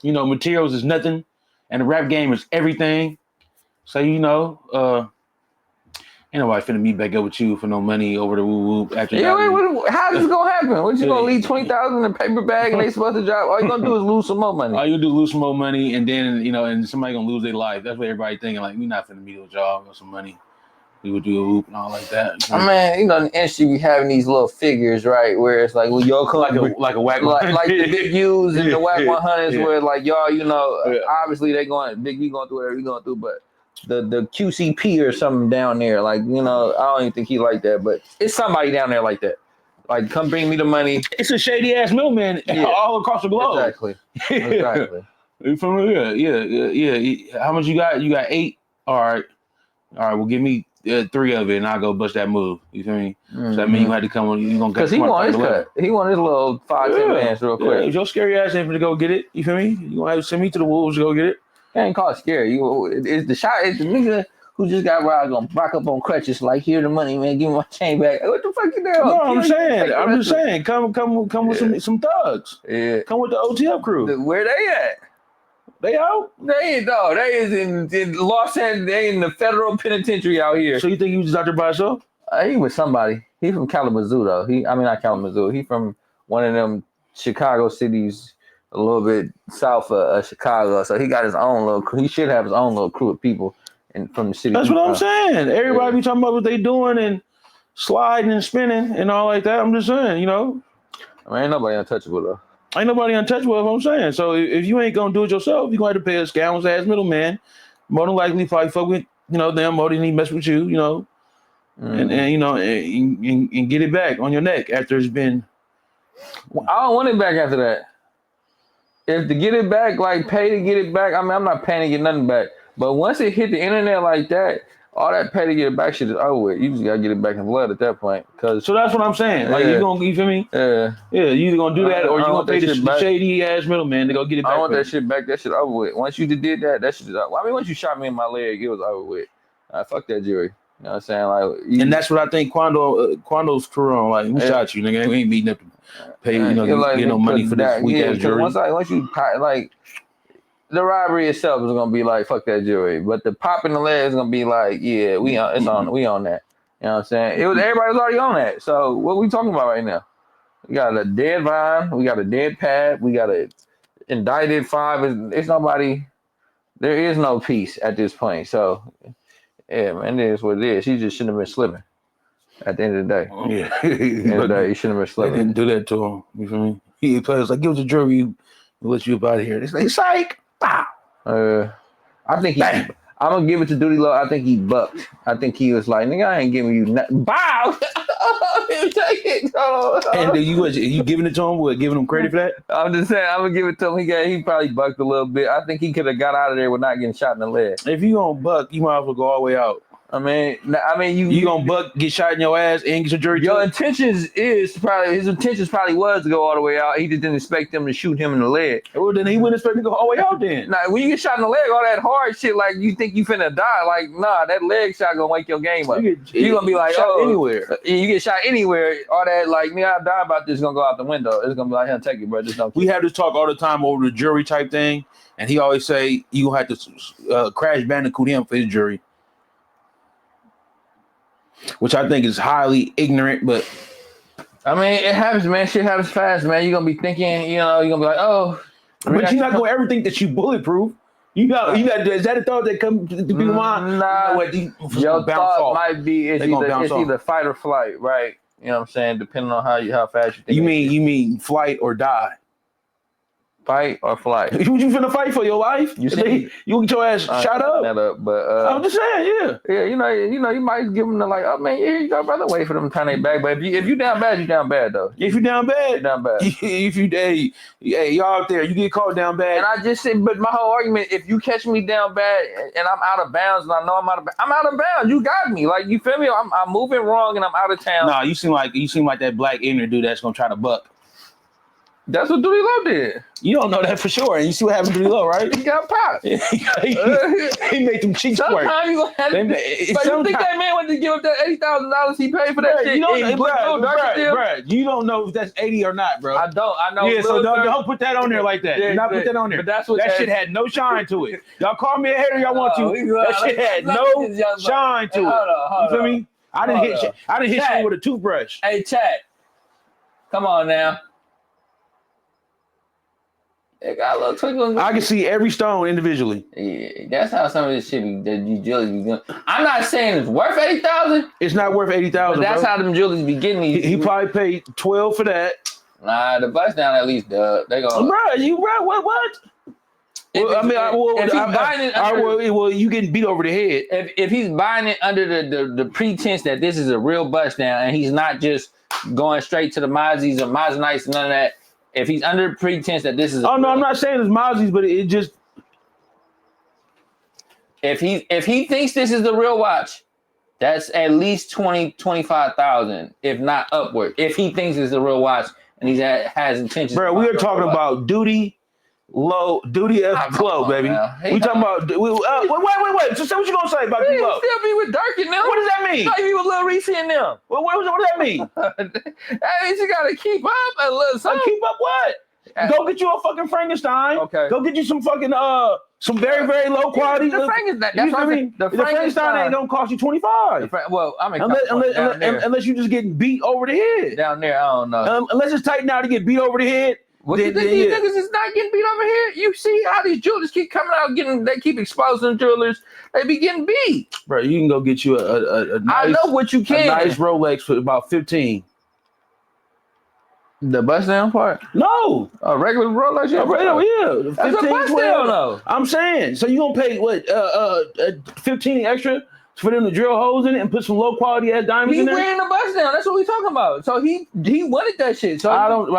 Materials is nothing, and the rap game is everything. So ain't nobody finna meet back up with you for no money over the woo woo after. Yeah, how's this gonna happen? What you gonna leave 20,000 in a paper bag and they supposed to drop? All you gonna do is lose some more money. All you do is lose some more money, and then and somebody gonna lose their life. That's what everybody thinking. Like, we not finna meet with y'all for some money. We would do a whoop and all like that. I mean, in the industry we having these little figures, right? Where it's like, well, y'all come like a whack like the Big U's and the whack 100s, where like y'all, obviously they Big U going through whatever he going through, but the QCP or something down there, like, I don't even think he like that, but it's somebody down there like that. Like, come bring me the money. It's a shady ass middleman all across the globe. Exactly. You from yeah. How much you got? You got 8. All right. Well, give me 3 of it, and I go bust that move. You feel me? So that means you had to come on. You gonna because he want his cut. He want his little 5-10 bands real quick. If your scary ass ain't finna go get it, you feel me? You gonna have to send me to the wolves to go get it. It ain't called scary. It's the shot. It's the nigga who just got robbed gonna back up on crutches. Like, here the money, man. Give me my chain back. What the fuck you doing? No, I'm just saying. Come with some thugs. Yeah. Come with the OTF crew. Where they at? They out? They is in Los Angeles. They in the federal penitentiary out here. So you think he was just out there by himself? He was somebody. He from Kalamazoo though. Not Kalamazoo. He from one of them Chicago cities, a little bit south of Chicago. So he got his own little crew. He should have his own little crew of people from the city. That's what I'm saying. Everybody be talking about what they doing and sliding and spinning and all like that. I'm just saying, you know. I mean, ain't nobody untouchable though. Ain't nobody untouchable, what I'm saying. So if you ain't gonna do it yourself, you're gonna have to pay a scandalous ass middleman. More than likely, probably fuck with, you know, them more than he mess with you, you know, and you know, and get it back on your neck after it's been. I don't want it back after that. If to get it back, like pay to get it back, I mean, I'm not paying to get nothing back. But once it hit the internet like that, all that pay to get it back shit is over with. You just gotta get it back in blood at that point. So that's what I'm saying. Like you feel me? Yeah. You either gonna do that or you gonna pay the shady ass middleman to go get it back. I want that shit back. That shit over with. Once you did that shit is over. I mean, once you shot me in my leg, it was over with. Fuck that jury. You know what I'm saying? Like, and that's what I think Quando's crew on. Like, who shot you, nigga? We ain't beating up to pay, you know, get no money for this weak ass jury. Once you like. The robbery itself is gonna be like, fuck that jury, but the pop in the leg is gonna be like, yeah, we on that. You know what I'm saying? Everybody was already on that. So what we talking about right now? We got a dead Vine, we got a dead Pat, we got a indicted 5. It's nobody. There is no peace at this point. So yeah, man, it is what it is. He just shouldn't have been slipping. At the end of the day, yeah, at the end of the day, he shouldn't have been slipping. They didn't do that to him. You feel me? He plays like, give us a jury, we'll let you up out of here. They say, psych. Wow. I think I'm gonna give it to Doodie Lo. I think he bucked. I think he was like, nigga, I ain't giving you nothing. Bow. Take it. And you giving it to him? What, giving him credit for that? I'm just saying, I'm gonna give it to him. He probably bucked a little bit. I think he could have got out of there without getting shot in the leg. If you gonna buck, you might as well go all the way out. I mean, you gonna buck, get shot in your ass, and get your jury. Your intentions probably was to go all the way out. He just didn't expect them to shoot him in the leg. Well, then he wouldn't expect to go all the way out. Then, when you get shot in the leg, all that hard shit, like you think you finna die, like nah, that leg shot gonna wake your game up. You gonna be like, anywhere. You get shot anywhere. All that, like, me, I die about this is gonna go out the window. It's gonna be like, here, take it, bro. Just don't. We have this talk all the time over the jury type thing, and he always say you gonna have to crash bandicoot him for his jury. Which I think is highly ignorant, but I mean, it happens, man. Shit happens fast, man. You're gonna be thinking, you're gonna be like, oh, but you're not gonna ever think that you bulletproof. You got. Is that a thought that comes to people's mind? Nah, your thought might be it's either fight or flight, right? You know what I'm saying? Depending on how fast you think. You mean flight or die? Fight or flight? What you finna fight for your life? You get your ass shot up. But I'm just saying, yeah. You know, you might give them the like, oh man, here you go, brother. Wait for them to turn their back. But if you down bad, you down bad though. If you down bad, you're down bad. If you y'all out there, you get caught down bad. And I just said, but my whole argument, if you catch me down bad and I'm out of bounds, and I know I'm out of bounds. You got me. Like, you feel me? I'm moving wrong and I'm out of town. Nah, you seem like that black ignorant dude that's gonna try to buck. That's what Doodie Lo did. You don't know that for sure. And you see what happened to Doodie Lo, right? He got popped. He made them cheeks squirt. Sometimes you gonna have you think that man went to give up that $80,000 he paid for that shit? You don't know if that's 80 or not, bro. I don't. I know. Yeah, so don't put that on there like that. Do not put that on there. But that's what that shit had no shine to it. Y'all call me a hater, y'all want to. That shit had no shine to it. You feel me? I didn't hit you with a toothbrush. Hey, chat. Come on now. It got a little twinkle. I can see every stone individually. Yeah, that's how some of this shit be. The jewelry be doing. I'm not saying it's worth $80,000. It's not worth $80,000. That's how them jewelers be getting these. He probably paid $12 for that. Nah, the bust down at least, Doug. They go. What? Well, you getting beat over the head. If he's buying it under the pretense that this is a real bust down and he's not just going straight to the Mozzies or Mozzanites and none of that. If he's under pretense that this is no, I'm not saying it's Mozzies, but it just if he thinks this is the real watch, That's at least 25,000, if not upward. If he thinks it's a real watch and he has intentions. Bro, we are talking about Doodie Lo, Low, baby. We talking about. Wait. So what you gonna say about Doodie Lo? Still be with Dirk and them. What does that mean? Like he was Lil Reese and them. What does that mean? That means you gotta keep up a little something. Keep up what? Go get you a fucking Frankenstein. Okay. Go get you some fucking some very, very low quality. The Frankenstein. That's what I mean. The Frankenstein ain't gonna cost you 25. Well, I mean, unless you just getting beat over the head. Down there, I don't know. Unless it's tightened out to get beat over the head. What do you think these niggas is not getting beat over here? You see how these jewelers keep coming out they keep exposing jewelers. They be getting beat. Bro, you can go get you a nice, I know what you can. A nice Rolex for about 15. The bust down part? No. A regular Rolex? Yeah. That's 15, a bust down though. I'm saying. So you gonna pay what 15 extra for them to drill holes in it and put some low quality ass diamonds in there? He wearing the bust down. That's what we talking about. So he wanted that shit. So I don't.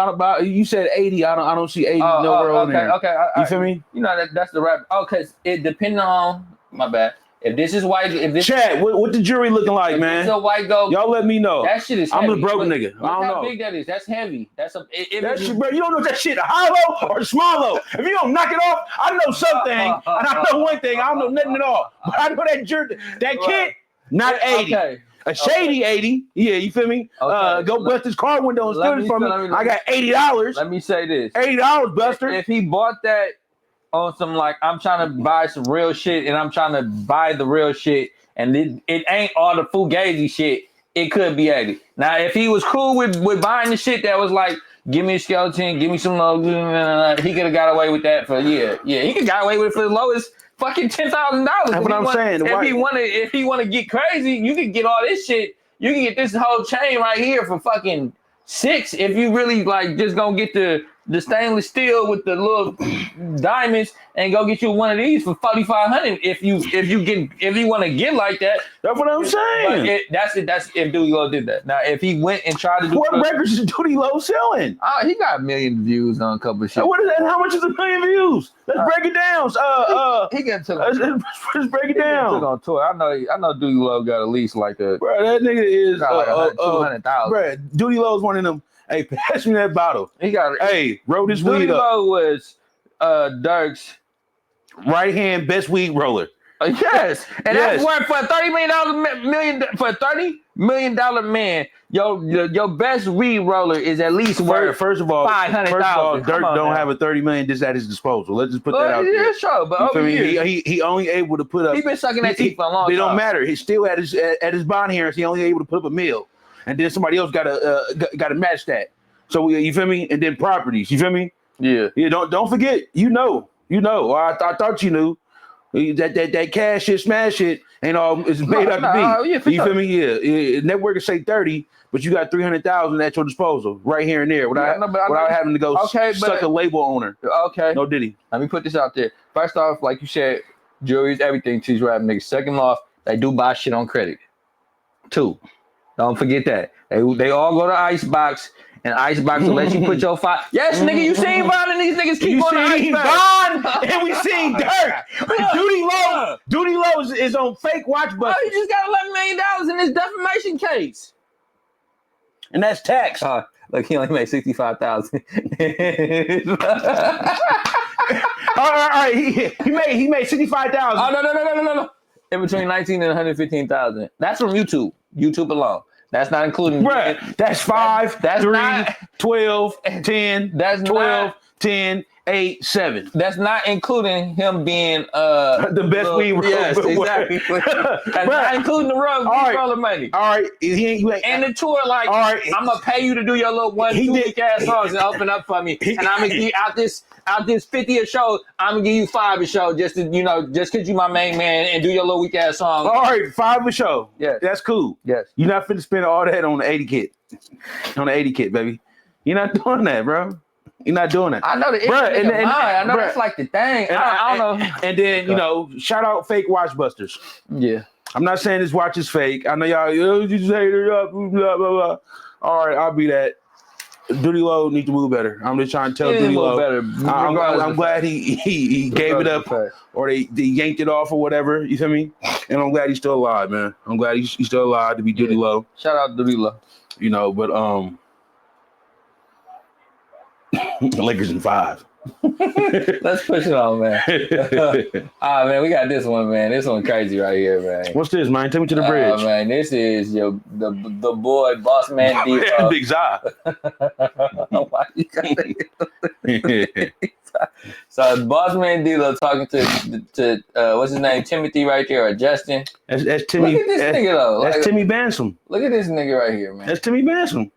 You said 80. I don't see 80 nowhere on there. Okay. You feel me? You know that's the rap. Oh, cause it depending on my bad. If this is white, Chad, what the jury looking like, man? It's a white gold. Y'all let me know. That shit is heavy. I'm a broke nigga. I don't know how big that is. That's heavy. That's a. Bro, you don't know if that shit a hollow or a small. If you don't knock it off, I know something, and I know one thing. I don't know nothing at all. But I know that kid, not 80. Okay. A shady 80. Yeah, you feel me? Okay. Go bust his car window and steal it from me. I got $80. Let me say this. $80, Buster. If he bought that on some like I'm trying to buy some real shit and I'm trying to buy the real shit and it ain't all the fugazi shit, it could be 80. Now if he was cool with buying the shit that was like, give me a skeleton, give me some low, he could have got away with that for a year. Yeah, he could got away with it for as low as fucking $10,000. That's what I'm saying. If he wanna get crazy, you can get all this shit. You can get this whole chain right here for fucking $6 if you really like just gonna get the stainless steel with the little diamonds and go get you one of these for $4,500 if you want to get like that. That's what I'm saying. That's if Doodie Lo did that. Now if he went and tried to do what records is Doodie Lo selling? He got 1 million views on a couple of shit. What is that? How much is 1 million views? Let's break it down. He getting to let's break it down. On tour. I know Doodie Lo got at least like a bro. That nigga is like 200,000. Bro, Doodie Lo is one of them. Hey, pass me that bottle. He got. Hey, roll this Doodie weed up. Lo was Dirk's right hand best weed roller. Yes, and that's worth for $30 million man. Your best weed roller is at least worth first of all, $500,000. Dirk don't have a $30 million just at his disposal. Let's just put that out there. Yeah, sure, but over here, he only able to put up. He been sucking that teeth for a long time. It don't matter. He still at his bond hearings. He only able to put up $1 million. And then somebody else got to match that. So you feel me? And then properties. You feel me? Yeah. Yeah. Don't forget. You know. Or I thought you knew that cash shit, smash shit ain't all it's made up to be. Yeah, you feel me? Yeah. Network say 30, but you got 300,000 at your disposal right here and there without having to go suck a label owner. Okay. No Diddy. Let me put this out there. First off, like you said, jewelry's everything to these rap niggas. Second off, they do buy shit on credit. 2. Don't forget that. They all go to Icebox, and Icebox will let you put your five. Yes, nigga, you seen Von and these niggas keep on the Icebox. Von and we seen Dirk. Doodie Lo is on fake watch busters. Oh, you just got $11 million in this defamation case. And that's tax. Look, he only made $65,000. All right. He made $65,000. Oh, no. In between 19 and 115,000. That's from YouTube. YouTube alone. That's not including. Bruh, that's 5, that's 3, not, 12, 10, that's 12, not, 10, 8, 7. That's not including him being the best weed roller. Yes, exactly. That's not including the roller money. All right. And the tour, like, all right, I'm gonna pay you to do your little 1-2 week ass songs and open up for me. And I'm gonna give you out this 50 a show, I'm gonna give you 5 a show just to, just cause you my main man and do your little weak ass song. All right, 5 a show. Yeah. That's cool. Yes. You're not finna spend all that on the 80 kit. On the 80 kit, baby. You're not doing that, bro. You're not doing that. I know the I know that's like the thing. I don't know. And then, shout out fake watch busters. Yeah. I'm not saying this watch is fake. I know y'all, you just hate it up, blah, blah, blah. All right, I'll be that. Doodie Lo need to move better. I'm just trying to tell Doodie Lo. Better. I'm glad he gave it up, or they yanked it off or whatever. You feel me? And I'm glad he's still alive, man. I'm glad he's still alive to be Doodie Lo. Shout out Doodie Lo. You know, but the Lakers in 5. Let's push it on, man. Man, we got this one, man. This one crazy right here, man. What's this, man? Take me to the bridge. Man, this is the boy Bossman Dlow. Big Zai. Why you got So Bossman Dlow talking to what's his name, Timothy right there, or Justin. That's Timmy. Look at this nigga though. That's Timmy Bansom. Look at this nigga right here, man. That's Timmy Bansom.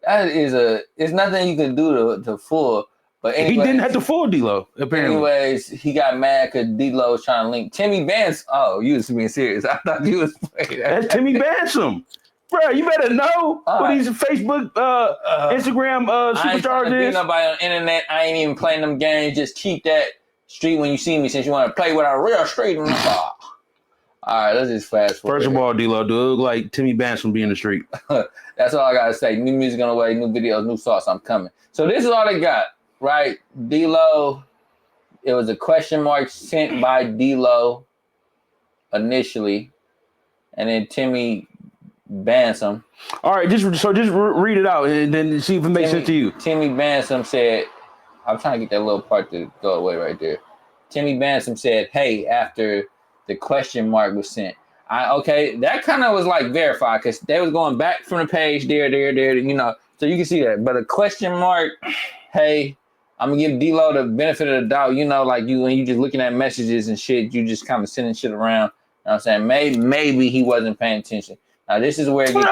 That is it's nothing you can do to fool. But anyways, he didn't have to fool D-Lo, apparently. Anyways, he got mad because D-Lo was trying to link Timmy Bansom. Oh, you was being serious. I thought you was playing that. That's Timmy Bansom. Bro, you better know what these Facebook, Instagram superstars is. I ain't nobody on the internet. I ain't even playing them games. Just keep that street when you see me, since you want to play with a real street. All right, let's just fast forward. First of all, D-Lo, do it look like Timmy Bansom be in the street? That's all I got to say. New music on the way, new videos, new sauce. I'm coming. So this is all they got. Right, D-Lo, it was a question mark sent by D-Lo initially, and then Timmy Bansom. All right, just read it out and then see if it makes sense to you. Timmy Bansom said, I'm trying to get that little part to go away right there. Timmy Bansom said, hey, after the question mark was sent. Okay, that kind of was like verified because they was going back from the page there, you know, so you can see that. But a question mark, hey, I'm gonna give D-Lo the benefit of the doubt, you know, like when you just looking at messages and shit, you just kind of sending shit around. You know what I'm saying? Maybe he wasn't paying attention. Now this is where it gets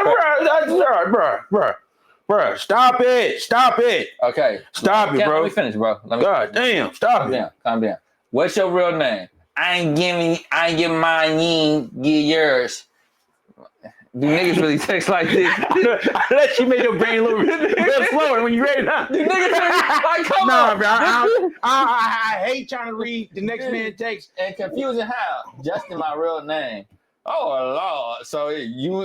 bro, stop it. Okay. Stop it, bro. Let me finish, bro. God damn, stop it. Calm down. What's your real name? I ain't giving mine, you ain't give yours. Do niggas really text like this? I let you make your brain a little slower when you ready now. Do niggas like, come on, bro. I hate trying to read the next man text. And confusing how? Justin, my real name. Oh, Lord. So you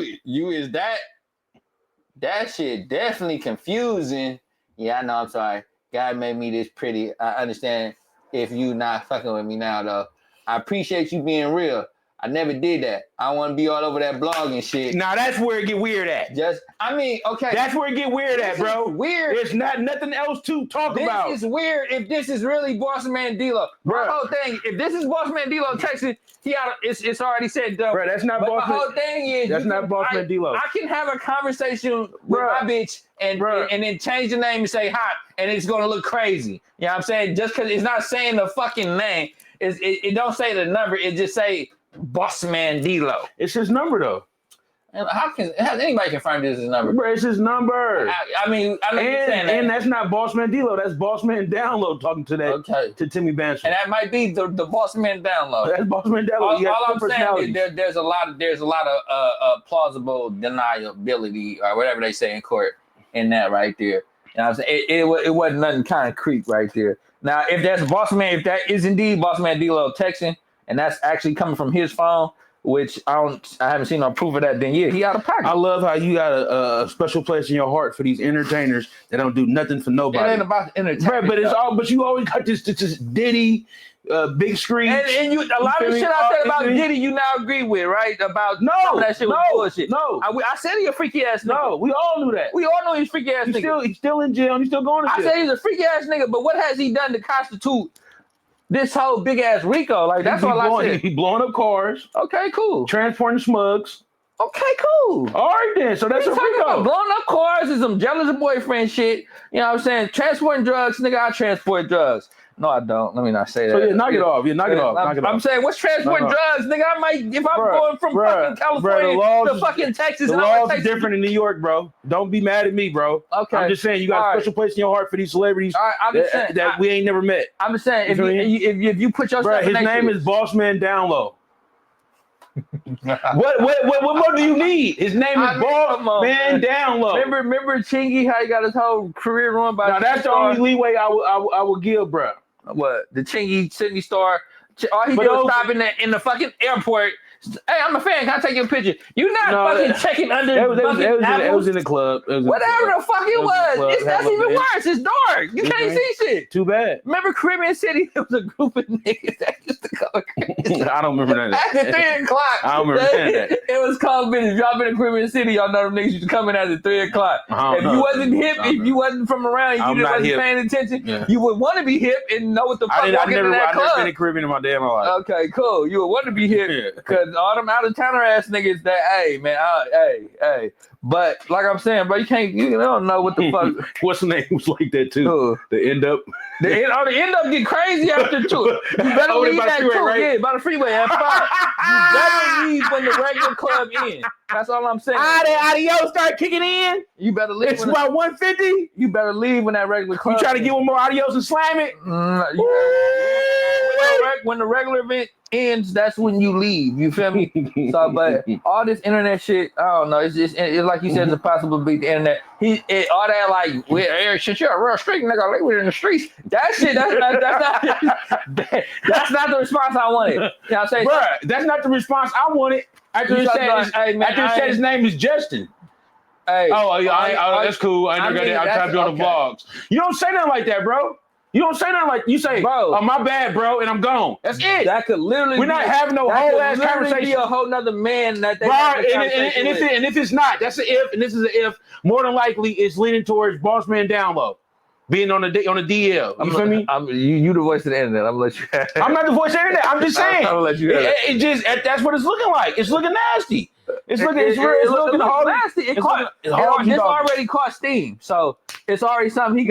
is that? That shit definitely confusing. Yeah, I know. I'm sorry. God made me this pretty. I understand if you not fucking with me now, though. I appreciate you being real. I never did that. I want to be all over that blog and shit. Now that's where it get weird at. Okay. That's where it get weird at, bro. Weird. There's nothing else to talk about. This is weird if this is really Bossman Dlow. Bro, the whole thing, if this is Bossman Dlow texting, it's already said done. Bro, that's not Bossman. The whole thing is that's not Bossman Dlow. I can have a conversation with my bitch and then change the name and say hi, and it's gonna look crazy. You know what I'm saying? Just because it's not saying the fucking name, it don't say the number. It just say Bossman Dlow. It's his number though. And how anybody confirm this is his number? Bro, it's his number. I mean, and that's not Bossman Dlow. That's Bossman Dlow talking to that to Timmy Bansom. And that might be the Bossman Dlow. That's Bossman Dlow. All I'm saying is there's a lot of plausible deniability or whatever they say in court in that right there. You know what I'm saying? It wasn't nothing kind of creep right there. Now, if that is indeed Bossman Dlow texting, and that's actually coming from his phone, which I haven't seen no proof of that, then yeah, he out of pocket. I love how you got a special place in your heart for these entertainers that don't do nothing for nobody. It ain't about entertainment. Right, but you always got this Diddy, Big Screech. And you, a lot of shit I said about Diddy, you now agree with, right? About that shit was bullshit. No. I said he a freaky ass nigga. No, we all knew that. We all know he's freaky ass nigga. He's still in jail. He's still going to jail. I said he's a freaky ass nigga, but what has he done to constitute this whole big ass Rico? Like that's all I said. He blowing up cars. Okay, cool. Transporting smugs. Okay, cool. All right then. So that's a Rico. Blowing up cars is some jealous boyfriend shit. You know what I'm saying? Transporting drugs, nigga. I transport drugs. No, I don't. Let me not say that. So yeah, knock it off. Yeah, knock it off. I'm saying, what's transporting drugs, nigga? I might, if I'm going from fucking California to fucking Texas. The laws are different in New York, bro. Don't be mad at me, bro. Okay. I'm just saying, you got a special place in your heart for these celebrities that we ain't never met. I'm just saying, if you put yourself, his name is Bossman Dlow. What more do you need? His name is Bossman Dlow. Remember Chingy, how he got his whole career ruined by? Now that's the only leeway I would give, bro. What, the Chingy Sydney Star? All he did was stop in the fucking airport, Hey, I'm a fan. Can I take your picture? You're not fucking checking under. It was in the club. Whatever the fuck it was. That's even worse. It's dark. You can't see shit. Too bad. Remember Caribbean City? There was a group of niggas that used to go crazy. I don't remember that. After 3 o'clock. I don't remember that. It was called Bizness. Y'all been in Caribbean City, y'all know them niggas used to come in after 3 o'clock. If you wasn't hip, if you wasn't from around, you wasn't paying attention, you would want to be hip and know what the fuck walking in that club. I've never been in Caribbean in my damn life. Okay, cool. You would want to be hip because all them out of towner ass niggas that, hey, man, hey. But like I'm saying, bro, you don't know what the fuck. What's the name was like that too? The end up. The end up get crazy after 2. You better leave that too. Right? Yeah, by the freeway at 5. You better leave when the regular club ends. That's all I'm saying. Audio start kicking in. You better leave. It's about 150. You better leave when that regular club. You try to get one more audios and slam it. When the regular event ends, that's when you leave. You feel me? So, but all this internet shit, I don't know. It's like you said, it's impossible to beat the internet. All that like, shit, you're a real street nigga. We're in the streets. That shit, that's not the response I wanted. You know what I'm saying? Bruh, that's not the response I wanted. After he said his name is Justin. Hey, that's cool. I never got that. I tried to be on the vlogs. You don't say nothing like that, bro. You don't say nothing like you say, bro. Oh, my bad, bro, and I'm gone. That's it. That could literally. We're not having no whole ass conversation. Be a whole nother man that they. Bro, and if it's not, that's an if, and this is an if. More than likely, it's leaning towards Bossman Dlow being on the DL. You feel me? You the voice of the internet. I'm gonna let you. I'm not the voice of the internet. I'm just saying. I'm gonna let you. It just that's what it's looking like. It's looking nasty. It's looking hard. Nasty. It's already caught steam. So it's already something he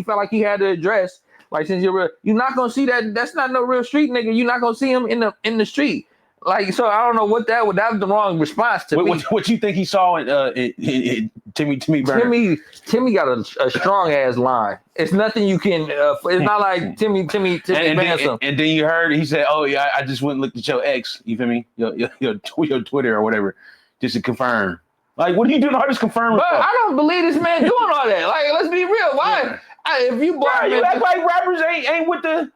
felt like he had to address. Like, since you're not gonna see that. That's not no real street nigga. You're not gonna see him in the street. Like, so I don't know what that was the wrong response to me. What you think he saw in Timmy Burner? Timmy got a strong ass line. It's nothing you can. It's not like Timmy Manson. And then you heard he said, "Oh yeah, I just went and looked at your ex. You feel me? Your Twitter or whatever, just to confirm." Like, what are you doing all this confirming? But I don't believe this man doing all that. Like, let's be real. Why? Yeah. If you act like rappers ain't with the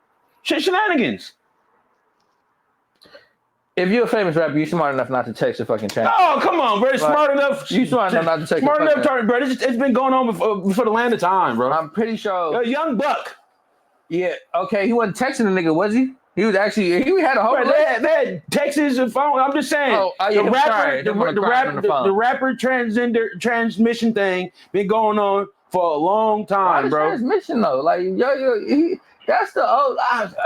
shenanigans. If you're a famous rapper, you're smart enough not to text a fucking channel. Oh, come on, bro. Smart enough. You smart enough not to text smart enough, bro. It's been going on before the land of time, bro. I'm pretty sure. A young buck. Yeah. Okay. He wasn't texting the nigga, was he? He was actually. He had a whole. Bro, they had texts and phone. I'm just saying. The rapper transmission thing been going on for a long time, bro. Transmission though, like that's the old.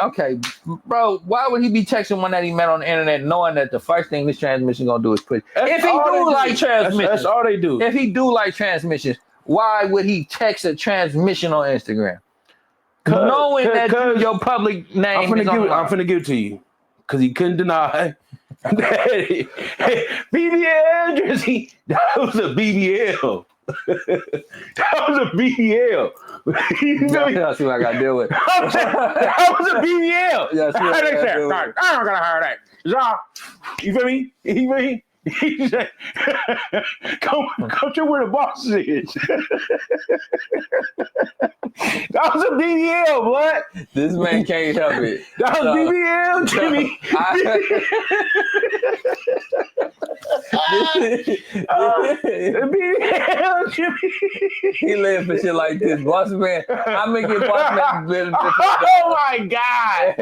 Okay, bro. Why would he be texting one that he met on the internet, knowing that the first thing this transmission gonna do is push? If he do like transmissions, that's all they do. If he do like transmissions, why would he text a transmission on Instagram? Knowing that your public name I'm finna give it to you. Because he couldn't deny that BBL jersey. That was a BBL. That was a BBL. That's what I got to deal with. That was a BBL. That's what I got to deal with. I'm going to hire that. You feel me? He said, come to where the boss is. That was a BBL, blood. This man can't help it. That was BBL, Jimmy. BBL, Jimmy. He live for shit like this. Boss man, I'm going to get Boss man business. Oh my God.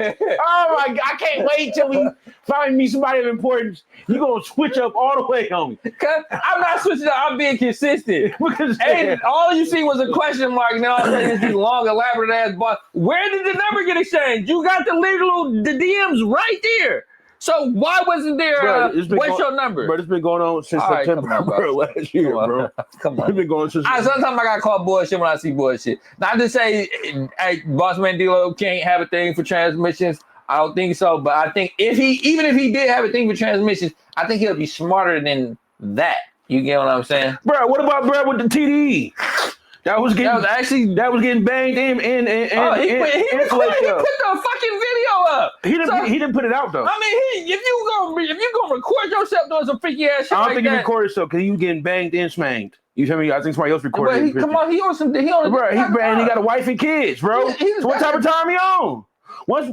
Oh my God. I can't wait till we find me somebody of importance. You going to switch up all the way on me. I'm not switching up. I'm being consistent. Hey, all you see was a question mark. Now I'm saying this long, elaborate ass boss. Where did the number get exchanged? You got the DMs right there. So why wasn't there? What's your number? Bro, it's been going on since September, last year, bro. Come on. It's been going since. Sometimes I got called bullshit when I see bullshit. Not to say, hey, Bossman Dlow can't have a thing for transmissions. I don't think so, but I think even if he did have a thing for transmissions, I think he'll be smarter than that. You get what I'm saying, bro? What about bro with the TDE? That was getting banged in. He put the fucking video up. He didn't put it out though. I mean, if you gonna record yourself doing some freaky ass shit, I don't think he recorded so because he was getting banged and smanged. You feel me? I think somebody else recorded. Come on, he on some. He on. Bro, he got a wife and kids, bro. So what type of time he on? Once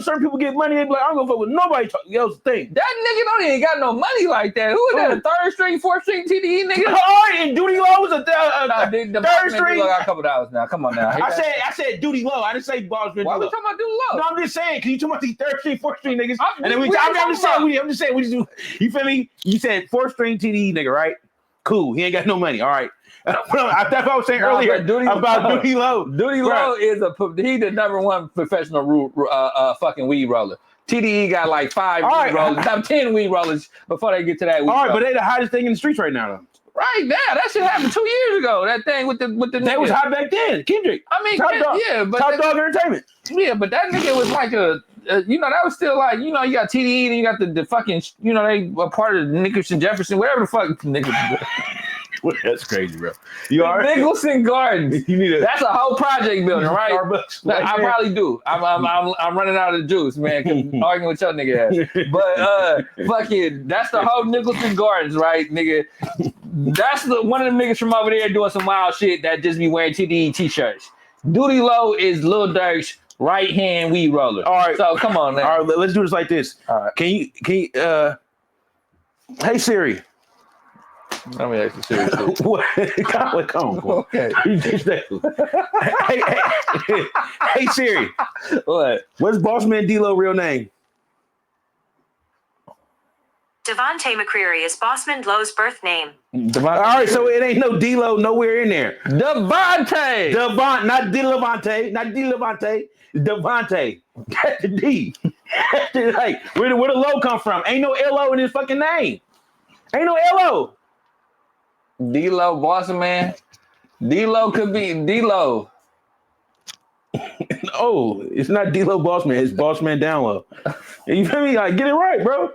certain people get money, they be like, I'm gonna fuck with nobody else thing. That nigga don't even got no money like that. Who is that? A third string, fourth string TDE nigga? All right, and Doodie Lo was a the third string. Got a couple dollars now. Come on now. I said Doodie Lo. I didn't say Bossman. Why we talking about Doodie Lo? No, I'm just saying. Can you talk about these third string, fourth string niggas? I'm just saying. We just do. You feel me? You said fourth string TDE nigga, right? Cool. He ain't got no money. All right. That's what I was saying earlier about Doodie Lo. Doodie Lo is he the number one professional fucking weed roller. TDE got like 5 weed rollers, 10 weed rollers before they get to that. But they the hottest thing in the streets right now, though. Right now, that shit happened 2 years ago. That thing with the. That was hot back then. Kendrick. I mean, but Top Dog Entertainment. Yeah, but that nigga was like that was still like, you got TDE and you got the fucking, they were part of Nicholson Jefferson, whatever the fuck niggas. That's crazy, bro. You are Nicholson Gardens. That's a whole project building, right? Starbucks. I probably do. I'm running out of juice, man. Arguing with your nigga ass. But fucking, that's the whole Nicholson Gardens, right, nigga? That's one of the niggas from over there doing some wild shit that just be wearing TDE t-shirts. Doodie Lo is Lil Durk's right hand weed roller. All right. So come on, man. All right, let's do this like this. All right. Can you hey Siri. Let me ask you seriously. What? Come on. Okay. hey Siri. What? What's Bossman Dlow real name? Devontae McCreary is Bossman Dlow's birth name. All right, so it ain't no D-Lo nowhere in there. Devontae. Not D-Levante. Not D-Levante. Devontae. That's the D. Like, where the low come from? Ain't no L-O in his fucking name. Ain't no L-O. D-Lo, Bossman. D-Lo could be D-Lo. No, it's not D-Lo Bossman. It's Bossman Dlow. You feel me? Like, get it right, bro.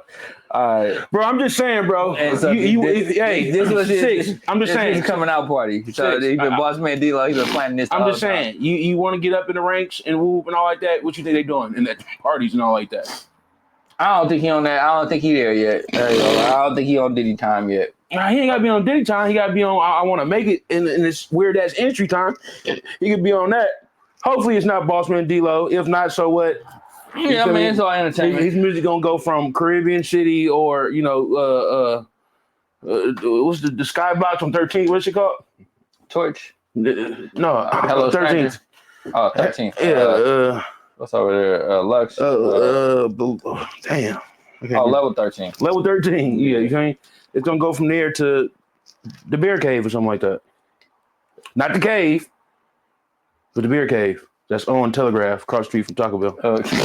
All right, bro. I'm just saying, bro. So this was six. I'm just saying, his coming out party. So even Bossman Dlow, he's been planning this. I'm just saying, you want to get up in the ranks and whoop and all like that. What you think they doing in that parties and all like that? I don't think he on that. I don't think he there yet. I don't think he on Diddy time yet. Nah, he ain't got to be on Diddy time. He got to be on. I want to make it in this weird ass industry time. He could be on that. Hopefully, it's not Bossman Dlow. If not, so what? Yeah, I mean, it's all entertainment. His music gonna go from Caribbean City or what's the Skybox on 13? What's it called? Torch. No, Hello 13. Oh, 13. Yeah. What's over there? Lux. Damn. Okay. Oh, level 13. Level 13. Yeah, you think it's gonna go from there to the Bear Cave or something like that. Not the cave, but the Beer Cave. That's on Telegraph, across the street from Taco Bell. Okay.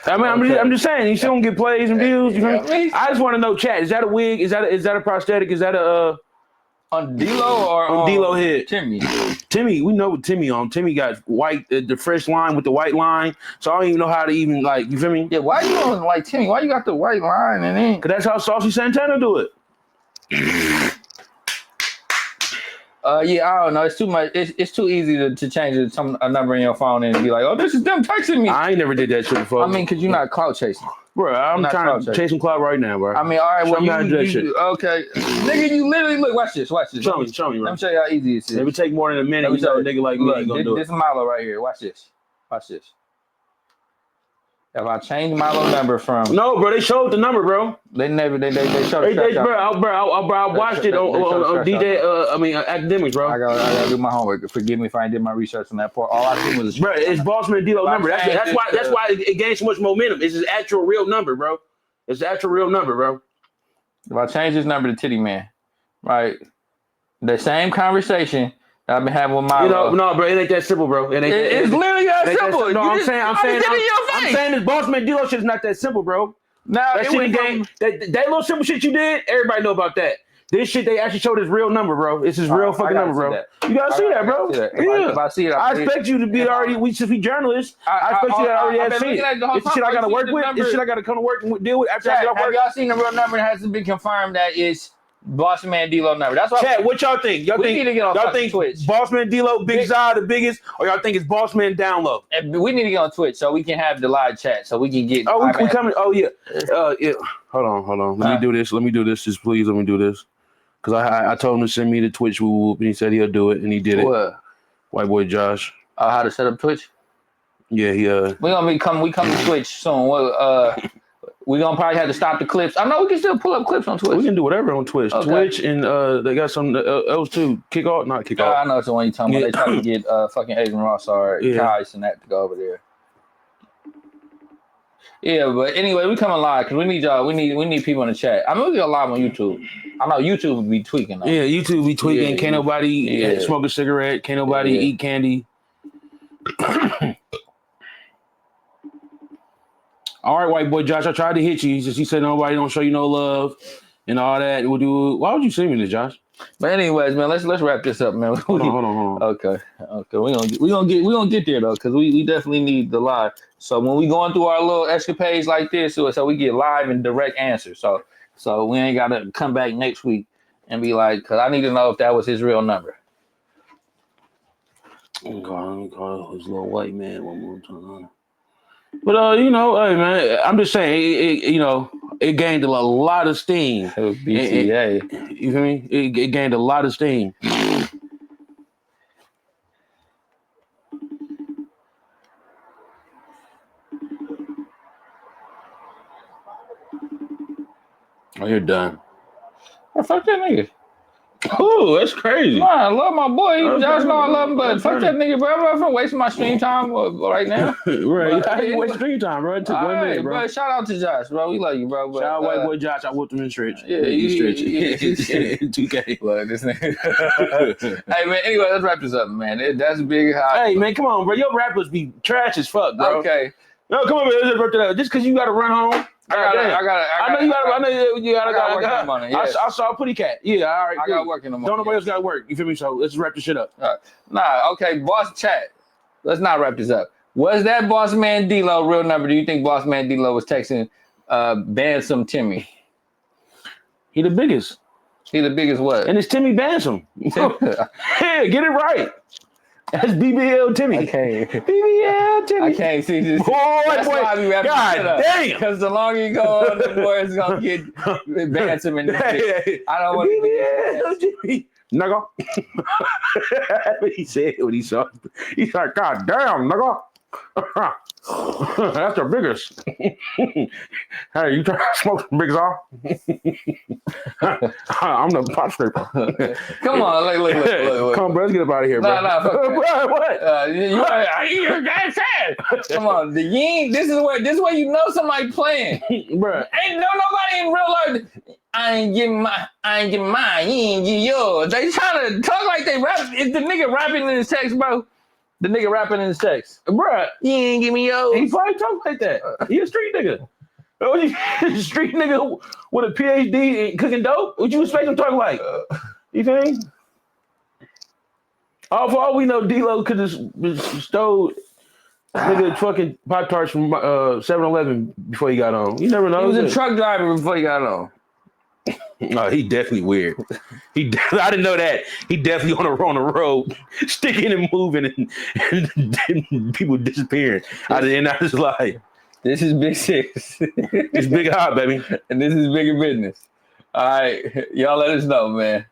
I mean, I'm just saying, you still gonna get plays and views. You know? I just want to know, chat. Is that a wig? Is that a prosthetic? Is that a on D-Lo or on D-Lo head? Timmy, we know what Timmy on. Timmy got white, the fresh line with the white line. So I don't even know how to even like. You feel me? Yeah. Why you on like Timmy? Why you got the white line and then? Cause that's how Saucy Santana do it. Yeah, I don't know. It's too much. It's too easy to change a number in your phone and be like, oh, this is them texting me. I ain't never did that shit before. I mean, cause you're not clout chasing, bro. I'm trying to chase some clout right now, bro. I mean, all right, well, shit. Okay, nigga, you literally look. Watch this. Show me, bro. Let me show you how easy it is. It would take more than a minute. You know, a nigga like me ain't gonna do it. This is Milo right here. Watch this. If I change Milo's number from bro, they showed the number, bro. They showed the I watched it on DJ. Academics, bro. I gotta do my homework. Forgive me if I didn't do my research on that part. All I did was, bro, it's Bossman Dlow number. That's why it gained so much momentum. It's his actual real number, bro. It's the actual real number, bro. If I change this number to Titty Man, right? The same conversation I've been having with Milo. No, bro, it ain't that simple, bro. It's literally that simple. No, I'm saying this Bossman Dlow shit is not that simple, bro. Now that shit game, that little simple shit you did, everybody know about that. This shit they actually showed his real number, bro. It's his real fucking number, bro. You gotta see that, bro. If I see it, I expect you to be already. We should be journalists. I expect you to already have seen it. It's shit I gotta work with. It's shit I gotta come to work and deal with after I get off work. Have y'all seen the real number? It hasn't been confirmed that it's Bossman Dlow number. That's why. Chat, what y'all think? Y'all think Twitch. Bossman Dlow, Big Zai, the biggest, or y'all think it's Bossman Dlow? And we need to get on Twitch so we can have the live chat so we can get. Oh, we coming. Oh yeah. Yeah. Hold on. Let me do this. Just please let me do this. Cause I told him to send me the Twitch whoop and he said he'll do it and he did it. What? White boy Josh. How to set up Twitch? Yeah, we come to Twitch soon. We gonna probably have to stop the clips. I know we can still pull up clips on Twitch. we can do whatever on Twitch. Okay. Twitch and they got some else too. Kick off, not kick off. I know it's the one you talking about. They try to get fucking Adrian Ross or Kai and that to go over there. Yeah, but anyway, we coming live because we need y'all. We need people in the chat. I mean, we get live on YouTube. I know YouTube would be tweaking. Though. Yeah, YouTube be tweaking. Yeah, Can't nobody smoke a cigarette. Can't nobody eat candy. All right, white boy Josh, I tried to hit you. He said nobody don't show you no love and all that. Why would you send me this, Josh? But anyways, man, let's wrap this up, man. Hold on. Okay. We gonna get there though, because we definitely need the live. So when we going through our little escapades like this, so we get live and direct answers. So we ain't gotta come back next week and be like, because I need to know if that was his real number. Let me call this little white man one more time. But hey man, I'm just saying, it gained a lot of steam. It was BTA. You feel me? It gained a lot of steam. Oh, you're done. Oh, fuck that nigga. Oh, that's crazy. Nah, I love my boy. Josh know I love him, but fuck that nigga, bro. I'm not gonna waste my stream time right now. Right. How you waste stream time, bro? It took 1 minute, bro. But shout out to Josh, bro. We love you, bro. But, shout out white boy Josh. I whooped him in stretch. Yeah, you stretch. Yeah. 2K. Look, this nigga. Hey, man, anyway, let's wrap this up, man. That's big hot. Hey, man, come on, bro. Your rappers be trash as fuck, bro. Okay. No, come on, man. Let's wrap it up. Just because you got to run home. I know you gotta money. Yes. I saw Putty Cat. Yeah, all right. I got work in the morning. Don't nobody else got to work. You feel me? So let's wrap this shit up. Nah, okay, boss chat. Let's not wrap this up. Was that Bossman Dlow real number? Do you think Bossman Dlow was texting Bansom Timmy? He the biggest. He the biggest what? And it's Timmy Bansom. Yeah, get it right. That's BBL Timmy. I can't. BBL Timmy. I can't see this. That's why I be rapping God damn. Because the longer you go on, the more it's going to get Bansom in this shit. I don't want BBL Timmy. Nigga. That's what he said when he saw it. He's like, God damn, nigga. That's the biggest. Hey, you trying to smoke some bigs off? I'm the pot stripper. Come on, look. Come on, bro, let's get up out of here, bro. Nah, fuck bro, what? You're that sad. Come on, the yin. This is where you know somebody playing, bro. Ain't nobody in real life. I ain't getting mine. You ain't get yours. They trying to talk like they rap. Is the nigga rapping in his text, bro? The nigga rapping in his text, bro. You ain't give me yours. He probably talk like that. He a street nigga. Street nigga with a PhD in cooking dope. What you expect him to talk like? You feel me? For all we know, D-Lo could have stole nigga fucking Pop-Tarts from 7-Eleven before he got on. You never know. He was a truck driver before he got on. No, he definitely weird. I didn't know that. He definitely on the road, sticking and moving and people disappearing out of the end of his life. This is Big Six. It's Big Hot, baby. And this is Bigger Business. All right. Y'all let us know, man.